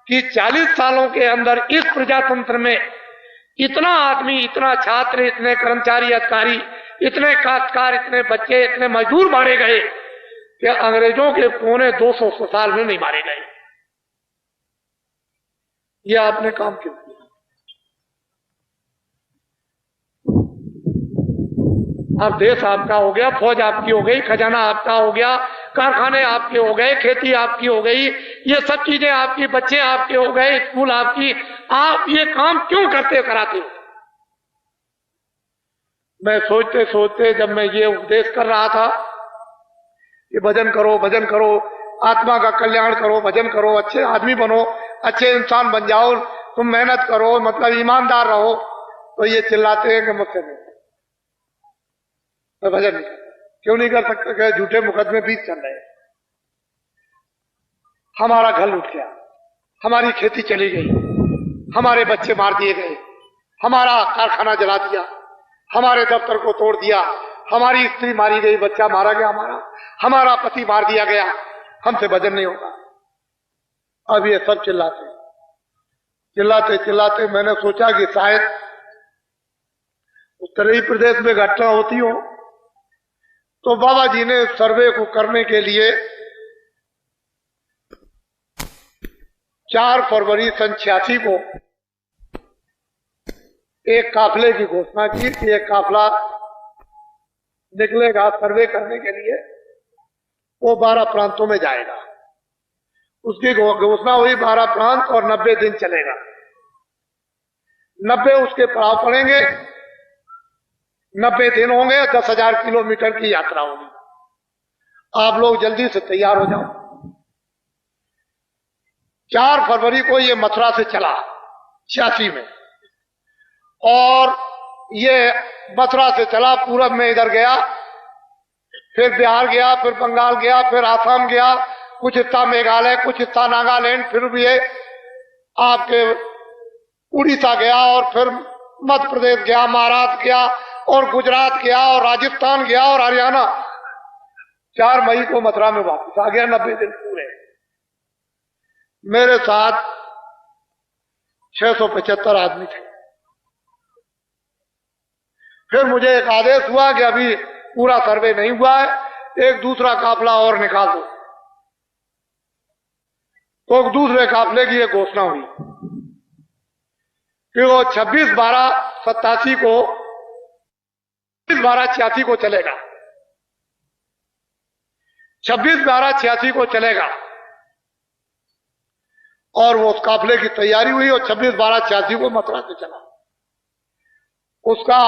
कि 40 सालों के अंदर इस प्रजातंत्र में इतना आदमी, इतना छात्र, इतने कर्मचारी अधिकारी, इतने काश्तकार, इतने बच्चे, इतने मजदूर मारे गए कि अंग्रेजों के पौने 200 साल में नहीं मारे गए। ये आपने काम क्यों किया? अब देश आपका हो गया, फौज आपकी हो गई, खजाना आपका हो गया, कारखाने आपके हो गए, खेती आपकी हो गई, ये सब चीजें आपकी, बच्चे आपके हो गए, स्कूल आपकी। आप ये काम क्यों करते कराते हो? मैं सोचते सोचते जब मैं ये उपदेश कर रहा था कि भजन करो, भजन करो, आत्मा का कल्याण करो, भजन करो, अच्छे आदमी बनो, अच्छे इंसान बन जाओ, तुम मेहनत करो, मतलब ईमानदार रहो, तो ये चिल्लाते हैं कि मुझसे नहीं, मैं भजन नहीं करता। क्यों नहीं कर सकते? कि झूठे मुकदमे बीच चल रहे हैं, हमारा घर लूट गया, हमारी खेती चली गई, हमारे बच्चे मार दिए गए, हमारा कारखाना जला दिया, हमारे दफ्तर को तोड़ दिया, हमारी स्त्री मारी गई, बच्चा मारा गया, हमारा पति मार दिया गया, हमसे भजन नहीं होगा। अब ये सब चिल्लाते चिल्लाते चिल्लाते मैंने सोचा कि शायद उत्तरी प्रदेश में घटना होती हो। तो बाबा जी ने सर्वे को करने के लिए 4 फरवरी सन 86 को एक काफले की घोषणा की कि एक काफला निकलेगा सर्वे करने के लिए, वो 12 प्रांतों में जाएगा। उसकी घोषणा हुई 12 प्रांत और 90 दिन चलेगा। 90 उसके पड़ाव पड़ेंगे, 90 दिन होंगे, 10,000 किलोमीटर की यात्रा होगी। आप लोग जल्दी से तैयार हो जाओ। 4 फरवरी को ये मथुरा से चला 86 में, और ये मथुरा से चला, पूरब में इधर गया, फिर बिहार गया, फिर बंगाल गया, फिर आसाम गया, कुछ हिस्सा मेघालय, कुछ हिस्सा नागालैंड, फिर भी ये आपके उड़ीसा गया, और फिर मध्य प्रदेश गया, महाराष्ट्र गया, और गुजरात गया, और राजस्थान गया, और हरियाणा। 4 मई को मथुरा में वापस आ गया, 90 दिन पूरे। मेरे साथ 675 आदमी थे। फिर मुझे एक आदेश हुआ कि अभी पूरा सर्वे नहीं हुआ है, एक दूसरा काफला और निकाल दो। तो दूसरे काफले की एक घोषणा हुई कि वो 26/12/87 को 26/12/86 को चलेगा, 26/12/86 को चलेगा। और वो उस काफले की तैयारी हुई और 26/12/86 को मथुरा से चला। उसका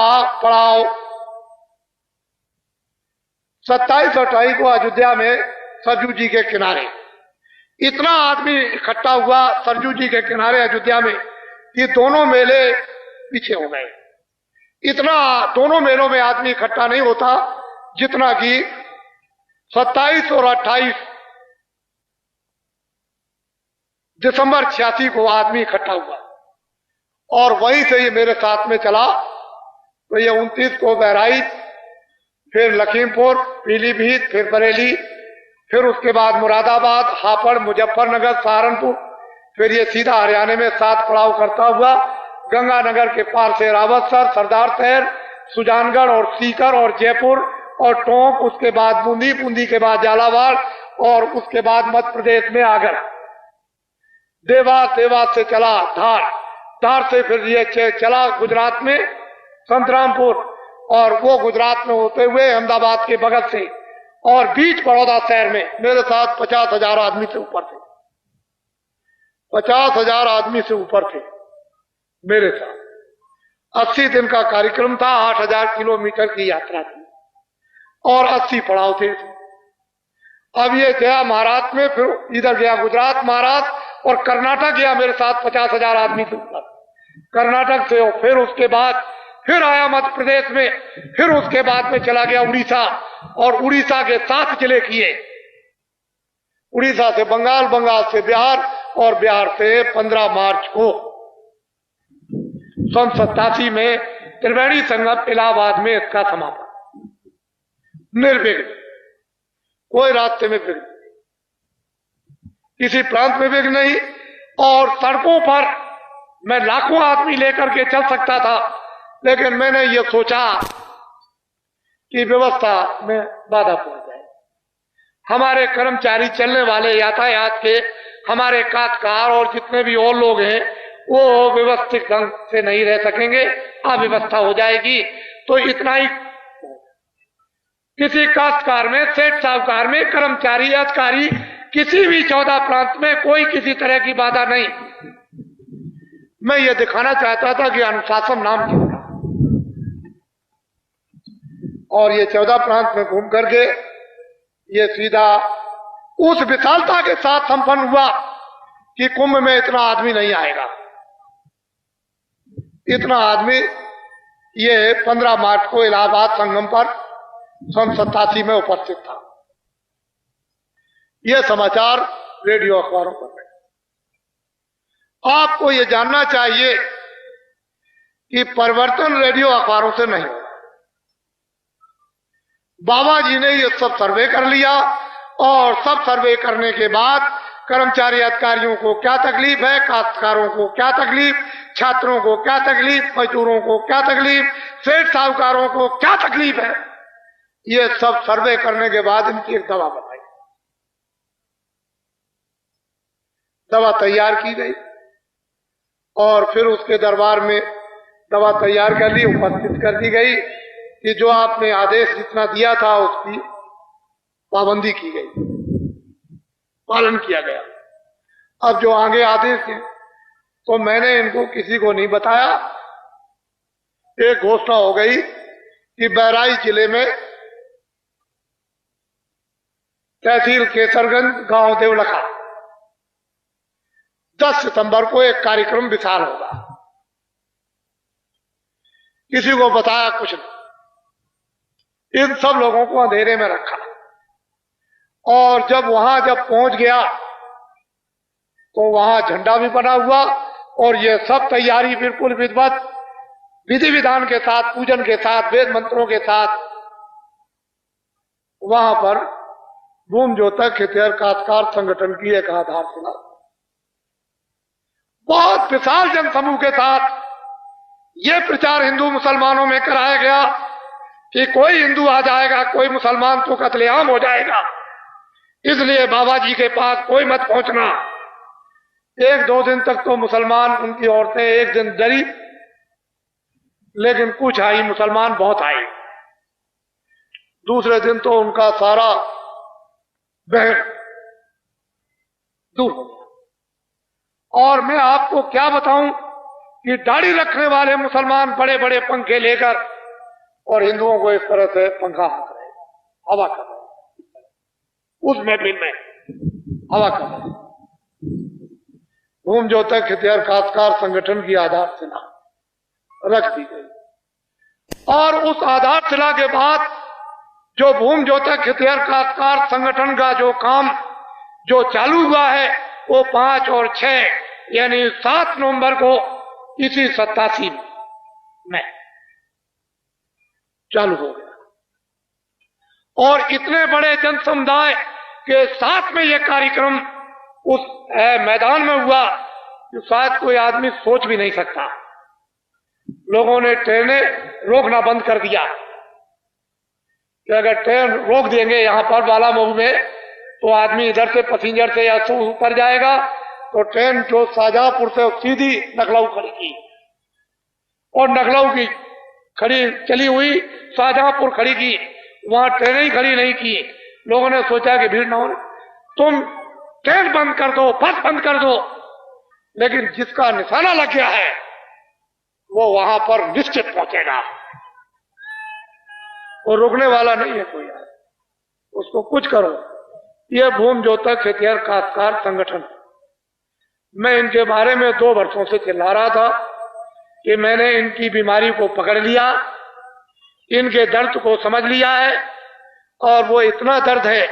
पड़ाव 27 और 28 को अयोध्या में सरजू जी के किनारे। इतना आदमी इकट्ठा हुआ सरजू जी के किनारे अयोध्या में कि दोनों मेले पीछे हो गए। इतना दोनों मेलों में आदमी इकट्ठा नहीं होता जितना कि 27 और 28 दिसंबर 86 को आदमी इकट्ठा हुआ। और वहीं से ये मेरे साथ में चला। तो ये 29 को बहराइच, फिर लखीमपुर, पीलीभीत, फिर बरेली, फिर उसके बाद मुरादाबाद, हापुड़, मुजफ्फरनगर, सहारनपुर, फिर ये सीधा हरियाणा में 7 पड़ाव करता हुआ गंगानगर के पार से रावतसर, सरदार शहर, सुजानगढ़ और सीकर और जयपुर और टोंक, उसके बाद बूंदी, बूंदी के बाद झालावाड़, और उसके बाद मध्य प्रदेश में आगर, देवास, देवास से चला धार, धार से फिर ये चला गुजरात में संतरामपुर, और वो गुजरात में होते हुए अहमदाबाद के बगल से, और बीच बड़ौदा शहर में मेरे साथ 50,000 आदमी से ऊपर थे। 50,000 आदमी से ऊपर थे मेरे साथ। 80 दिन का कार्यक्रम था, 8,000 किलोमीटर की यात्रा थी, और 80 पड़ाव थे। अब ये गया महाराष्ट्र में, फिर इधर गया गुजरात, महाराष्ट्र, और कर्नाटक गया मेरे साथ 50,000 आदमी से ऊपर। कर्नाटक से फिर उसके बाद फिर आया मध्य प्रदेश में, फिर उसके बाद में चला गया उड़ीसा, और उड़ीसा के 7 जिले किए। उड़ीसा से बंगाल, बंगाल से बिहार, और बिहार से 15 मार्च को सन 87 में त्रिवेणी संगम इलाहाबाद में इसका समापन निर्विघ्न, कोई रास्ते में विघ्न, किसी प्रांत में विघ्न नहीं। और सड़कों पर मैं लाखों आदमी लेकर के चल सकता था, लेकिन मैंने ये सोचा कि व्यवस्था में बाधा पहुंच जाए। हमारे कर्मचारी, चलने वाले, यातायात के हमारे काटकार और जितने भी और लोग हैं, वो व्यवस्थित ढंग से नहीं रह सकेंगे, अव्यवस्था हो जाएगी। तो इतना ही, किसी काश्तकार में, सेठ साहूकार में, कर्मचारी, अधिकारी, किसी भी 14 प्रांत में कोई किसी तरह की बाधा नहीं। मैं ये दिखाना चाहता था कि अनुशासन नाम क्या था। और ये 14 प्रांत में घूम करके ये सीधा उस विशालता के साथ संपन्न हुआ कि कुंभ में इतना आदमी नहीं आएगा। इतना आदमी ये 15 मार्च को इलाहाबाद संगम पर सन 87 में उपस्थित था। ये समाचार रेडियो अखबारों पर है। आपको ये जानना चाहिए कि परिवर्तन रेडियो अखबारों से नहीं होगा। बाबा जी ने ये सब सर्वे कर लिया और सब सर्वे करने के बाद कर्मचारी अधिकारियों को क्या तकलीफ है, काश्तकारों को क्या तकलीफ, छात्रों को क्या तकलीफ, मजदूरों को क्या तकलीफ, सेठ साहूकारों को क्या तकलीफ है, ये सब सर्वे करने के बाद इनकी एक दवा बनाई। दवा तैयार की गई और फिर उसके दरबार में दवा तैयार कर ली, उपस्थित कर दी गई कि जो आपने आदेश जितना दिया था उसकी पाबंदी की गई, पालन किया गया। अब जो आगे आदेश है तो मैंने इनको किसी को नहीं बताया। एक घोषणा हो गई कि बहराइच जिले में तहसील केसरगंज गांव देवलखा 10 सितंबर को एक कार्यक्रम विशाल होगा। किसी को बताया कुछ नहीं, इन सब लोगों को अंधेरे में रखा। और जब पहुंच गया तो वहां झंडा भी बना हुआ और ये सब तैयारी बिल्कुल विधिवत, विधि विधान के साथ, पूजन के साथ, वेद मंत्रों के साथ वहां पर भूम ज्योतक हितैषी काश्तकार संगठन की एक आधारशिला बहुत विशाल जनसमूह के साथ ये प्रचार हिंदू मुसलमानों में कराया गया कि कोई हिंदू आ जाएगा, कोई मुसलमान तो कत्लेआम हो जाएगा, इसलिए बाबा जी के पास कोई मत पहुंचना। 1-2 दिन तक तो मुसलमान, उनकी औरतें एक दिन डरी, लेकिन कुछ आई, मुसलमान बहुत आए। दूसरे दिन तो उनका सारा बहर दूर हो गया। और मैं आपको क्या बताऊं कि दाढ़ी रखने वाले मुसलमान बड़े बड़े पंखे लेकर और हिंदुओं को इस तरह से पंखा हाँक रहे, हवा कर रहे, उस महफिल में हवा कर रहे। भूम ज्योतक हितैषी काश्तकार संगठन की आधारशिला रख दी गई और उस आधारशिला के बाद जो भूम ज्योतक हितैषी काश्तकार संगठन का जो काम जो चालू हुआ है वो 5 और 6 यानी 7 नवंबर को इसी 87 में चालू हो गया। और इतने बड़े जन समुदाय के साथ में यह कार्यक्रम उस मैदान में हुआ जो शायद कोई आदमी सोच भी नहीं सकता। लोगों ने ट्रेनें रोकना बंद कर दिया कि अगर ट्रेन रोक देंगे यहां पर बालामऊ में तो आदमी इधर से पैसेंजर से या ऊपर जाएगा, तो ट्रेन जो शाहजहांपुर से सीधी लखनऊ खड़ी की और लखनऊ की खड़ी चली हुई शाहजहांपुर खड़ी की, वहां ट्रेनें ही खड़ी नहीं की। लोगों ने सोचा कि भीड़ ना हो, तुम ट्रेन बंद कर दो, बस बंद कर दो, लेकिन जिसका निशाना लग गया है वो वहां पर निश्चित पहुंचेगा, वो रुकने वाला नहीं है कोई, उसको कुछ करो। ये भूम ज्योतक हितैषी काश्तकार संगठन, मैं इनके बारे में 2 वर्षों से चिल्ला रहा था कि मैंने इनकी बीमारी को पकड़ लिया, इनके दर्द को समझ लिया है और वो इतना दर्द है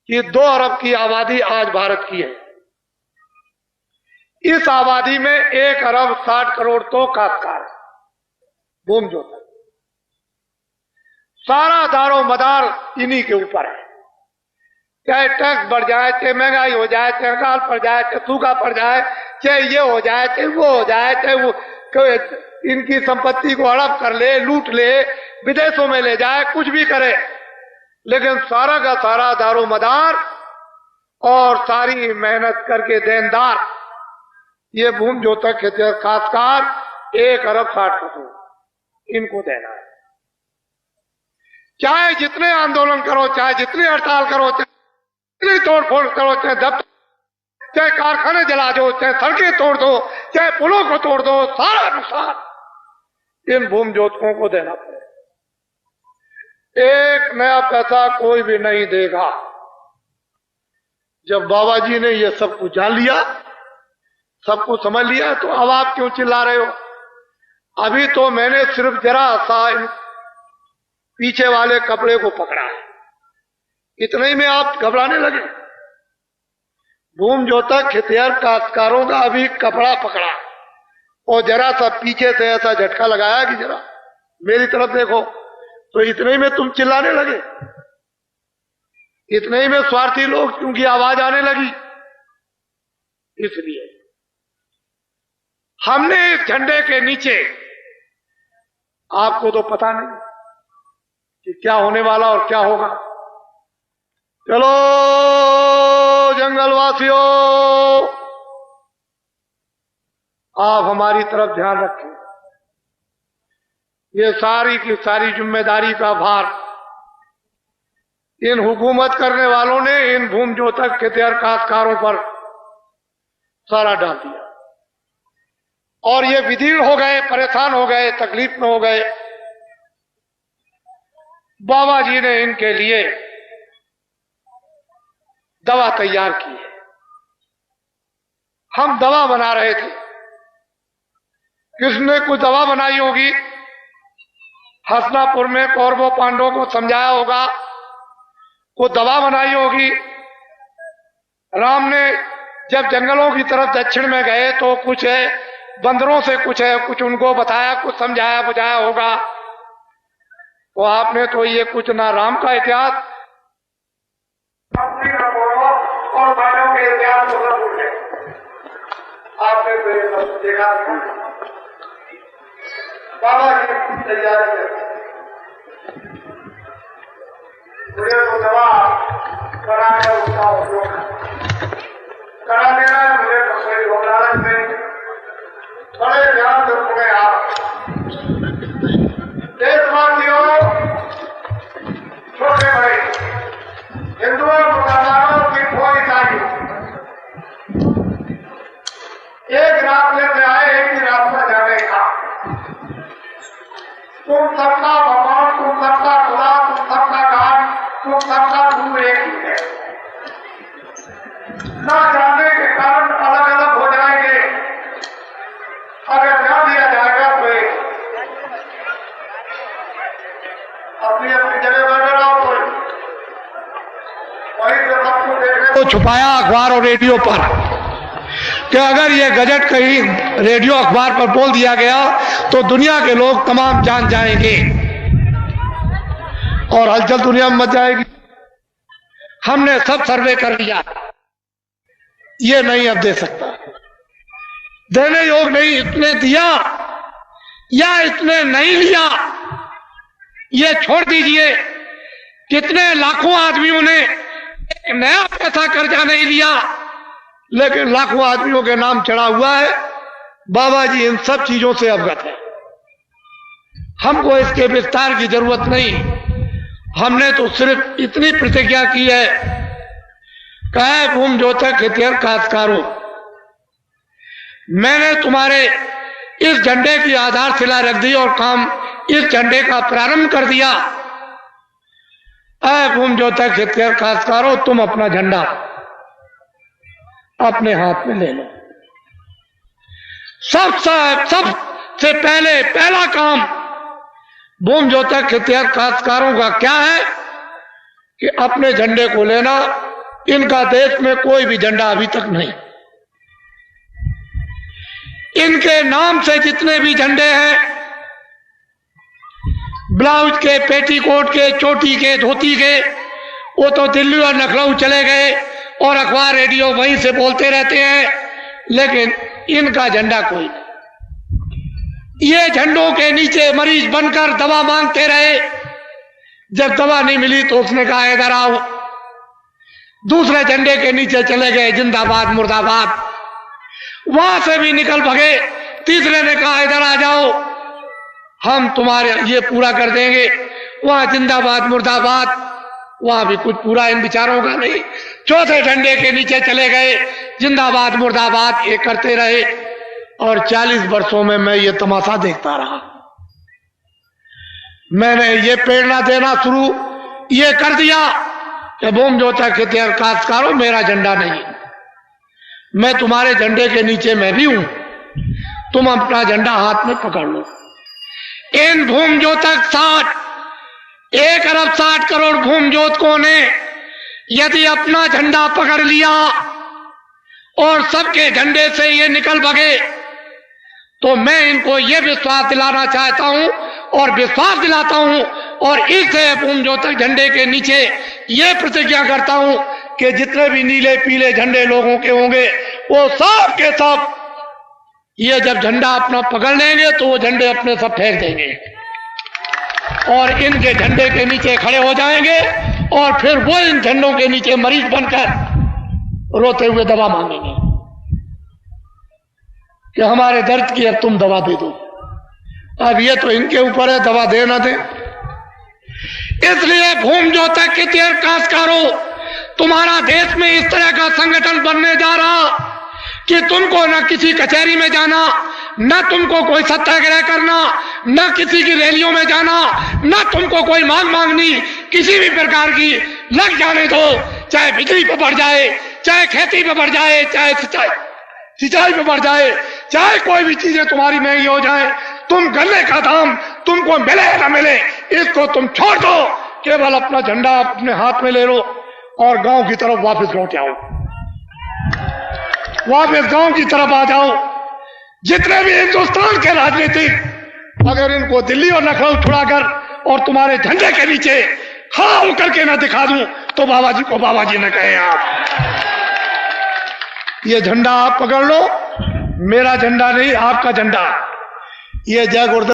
कि 2 अरब की आबादी आज भारत की है। इस आबादी में 1 अरब 60 करोड़ तो काश्तकार है। भूम ज्योतक सारा दारो मदार इन्हीं के ऊपर है। चाहे टैक्स बढ़ जाए, चाहे महंगाई हो जाए, चाहे अकाल पड़ जाए, चाहे सूखा पड़ जाए, चाहे ये हो जाए, चाहे वो हो जाए, चाहे वो इनकी संपत्ति को हड़प कर ले, लूट ले, विदेशों में ले जाए, कुछ भी करे, लेकिन सारा का सारा दारो मदार और सारी मेहनत करके देनदार ये भूम ज्योतक हितैषी काश्तकार 1 अरब 60 करोड़ इनको देना है। चाहे जितने आंदोलन करो, चाहे जितनी हड़ताल करो, चाहे जितनी तोड़फोड़ करो, चाहे कारखाने जला दो, चाहे सड़कें तोड़ दो, चाहे पुलों को तोड़ दो, सारा नुकसान इन भूम ज्योतकों को देना पड़ेगा। 1 नया पैसा कोई भी नहीं देगा। जब बाबा जी ने ये सब कुछ जान लिया, सबको समझ लिया, तो अब आप क्यों चिल्ला रहे हो? अभी तो मैंने सिर्फ जरा सा पीछे वाले कपड़े को पकड़ा है, इतने ही में आप घबराने लगे। भूम जोतक खेतिहर काश्तकारों का अभी कपड़ा पकड़ा और जरा सा पीछे से ऐसा झटका लगाया कि जरा मेरी तरफ देखो, तो इतने ही में तुम चिल्लाने लगे। इतने ही में स्वार्थी लोग क्योंकि आवाज आने लगी, इसलिए हमने इस झंडे के नीचे, आपको तो पता नहीं कि क्या होने वाला और क्या होगा। चलो जंगलवासियों, आप हमारी तरफ ध्यान रखें। ये सारी की सारी जिम्मेदारी का भार इन हुकूमत करने वालों ने इन भूम जोतक खेतिहर काश्तकारों पर सारा डाल दिया और ये विदीर्ण हो गए, परेशान हो गए, तकलीफ में हो गए। बाबा जी ने इनके लिए दवा तैयार की है। हम दवा बना रहे थे, किसने कुछ दवा बनाई होगी, हसनापुर में कौरवों पांडवों को समझाया होगा, को दवा बनाई होगी। राम ने जब जंगलों की तरफ दक्षिण में गए तो कुछ है बंदरों से कुछ उनको बताया, कुछ समझाया बुझाया होगा। तो आपने तो ये कुछ ना राम का इतिहास और बालों के इतिहास को सब भूल गए। आपने तो ये सब देखा। बाबा जी तैयारी मुझे तो दवा कराने उसका उपयोग करा देना है, मुझे तो कोई घबराहट नहीं। बड़े ध्यान से सुने आप देशवासियों, छोटे बड़े, हिंदुओं मुसलमानों की कोई ईसाइयों, एक रास्ते से आए, एक ही रास्ता जाने का। तुम सबका भगवान, तुम सबका खुदा, तुम सबका गान, तुम सबका रूप एक ही है। न जानने के कारण अलग अलग हो जाएंगे। अगर ना दिया जाएगा तो अपनी अपनी जगह बैठे रहो। कोई वही से सब कुछ देखने को छुपाया अखबार और रेडियो पर कि अगर ये गजट कहीं रेडियो अखबार पर बोल दिया गया तो दुनिया के लोग तमाम जान जाएंगे और हलचल दुनिया में मच जाएगी। हमने सब सर्वे कर लिया, ये नहीं अब दे सकता, देने योग नहीं। इतने दिया या इतने नहीं लिया, ये छोड़ दीजिए। कितने लाखों आदमियों ने एक नया पैसा कर्जा नहीं लिया, लेकिन लाखों आदमियों के नाम चढ़ा हुआ है। बाबा जी इन सब चीजों से अवगत है, हमको इसके विस्तार की जरूरत नहीं। हमने तो सिर्फ इतनी प्रतिज्ञा की है, कहे भूम जोतक खेतिहर काश्तकारों, मैंने तुम्हारे इस झंडे की आधारशिला रख दी और काम इस झंडे का प्रारंभ कर दिया। ऐ भूम जोतक खेतिहर काश्तकारों, तुम अपना झंडा अपने हाथ में ले लो। सबसे पहले पहला काम भूम जोतक खेतिहर काश्तकारों का क्या है कि अपने झंडे को लेना। इनका देश में कोई भी झंडा अभी तक नहीं। इनके नाम से जितने भी झंडे हैं, ब्लाउज के, पेटीकोट के, चोटी के, धोती के, वो तो दिल्ली और लखनऊ चले गए और अखबार रेडियो वहीं से बोलते रहते हैं, लेकिन इनका झंडा कोई नहीं। ये झंडों के नीचे मरीज बनकर दवा मांगते रहे। जब दवा नहीं मिली तो उसने कहा इधर आओ। दूसरे झंडे के नीचे चले गए, जिंदाबाद मुर्दाबाद, वहां से भी निकल भगे। तीसरे ने कहा इधर आ जाओ, हम तुम्हारे ये पूरा कर देंगे। वहां जिंदाबाद मुर्दाबाद, वहां भी कुछ पूरा इन विचारों का नहीं। चौथे झंडे के नीचे चले गए, जिंदाबाद मुर्दाबाद ये करते रहे। और 40 वर्षों में मैं ये तमाशा देखता रहा। मैंने ये प्रेरणा देना शुरू ये कर दिया कि भूम जोतक खेतिहर काश्तकारों, मेरा झंडा नहीं, मैं तुम्हारे झंडे के नीचे मैं भी हूं, तुम अपना झंडा हाथ में पकड़ लो। इन भूमज्योतक 1 अरब 60 करोड़ भूमज्योतकों ने यदि अपना झंडा पकड़ लिया और सबके झंडे से ये निकल भगे, तो मैं इनको ये विश्वास दिलाना चाहता हूं और विश्वास दिलाता हूं और इस भूमज्योतक झंडे के नीचे ये प्रतिज्ञा करता हूं कि जितने भी नीले पीले झंडे लोगों के होंगे वो सब के सब ये जब झंडा अपना पकड़ लेंगे तो वो झंडे अपने सब फेंक देंगे और इनके झंडे के नीचे खड़े हो जाएंगे और फिर वो इन झंडों के नीचे मरीज बनकर रोते हुए दवा मांगेंगे कि हमारे दर्द की अब तुम दवा दे दो। अब ये तो इनके ऊपर है दवा दे ना दे। इसलिए भूमज्योतक के काश्तकारों, तुम्हारा देश में इस तरह का संगठन बनने जा रहा कि तुमको न किसी कचहरी में जाना, न तुमको कोई सत्याग्रह करना, न किसी की रैलियों में जाना, न तुमको कोई मांग मांगनी किसी भी प्रकार की। लग जाने दो, चाहे बिजली पे बढ़ जाए, चाहे खेती पे बढ़ जाए, चाहे सिंचाई पे बढ़ जाए, चाहे कोई भी चीजें तुम्हारी महंगी हो जाए, तुम गन्ने का दाम तुमको मिले न मिले इसको तुम छोड़ दो, केवल अपना झंडा अपने हाथ में ले लो और गांव की तरफ वापस लौट आओ, वापस गांव की तरफ आ जाओ। जितने भी हिंदुस्तान के राजनीतिक अगर इनको दिल्ली और लखनऊ छुड़ाकर और तुम्हारे झंडे के नीचे खड़ा होकर के न दिखा दूं तो बाबा जी को बाबा जी न कहें। आप ये झंडा आप पकड़ लो, मेरा झंडा नहीं आपका झंडा। ये जय गुरुदेव।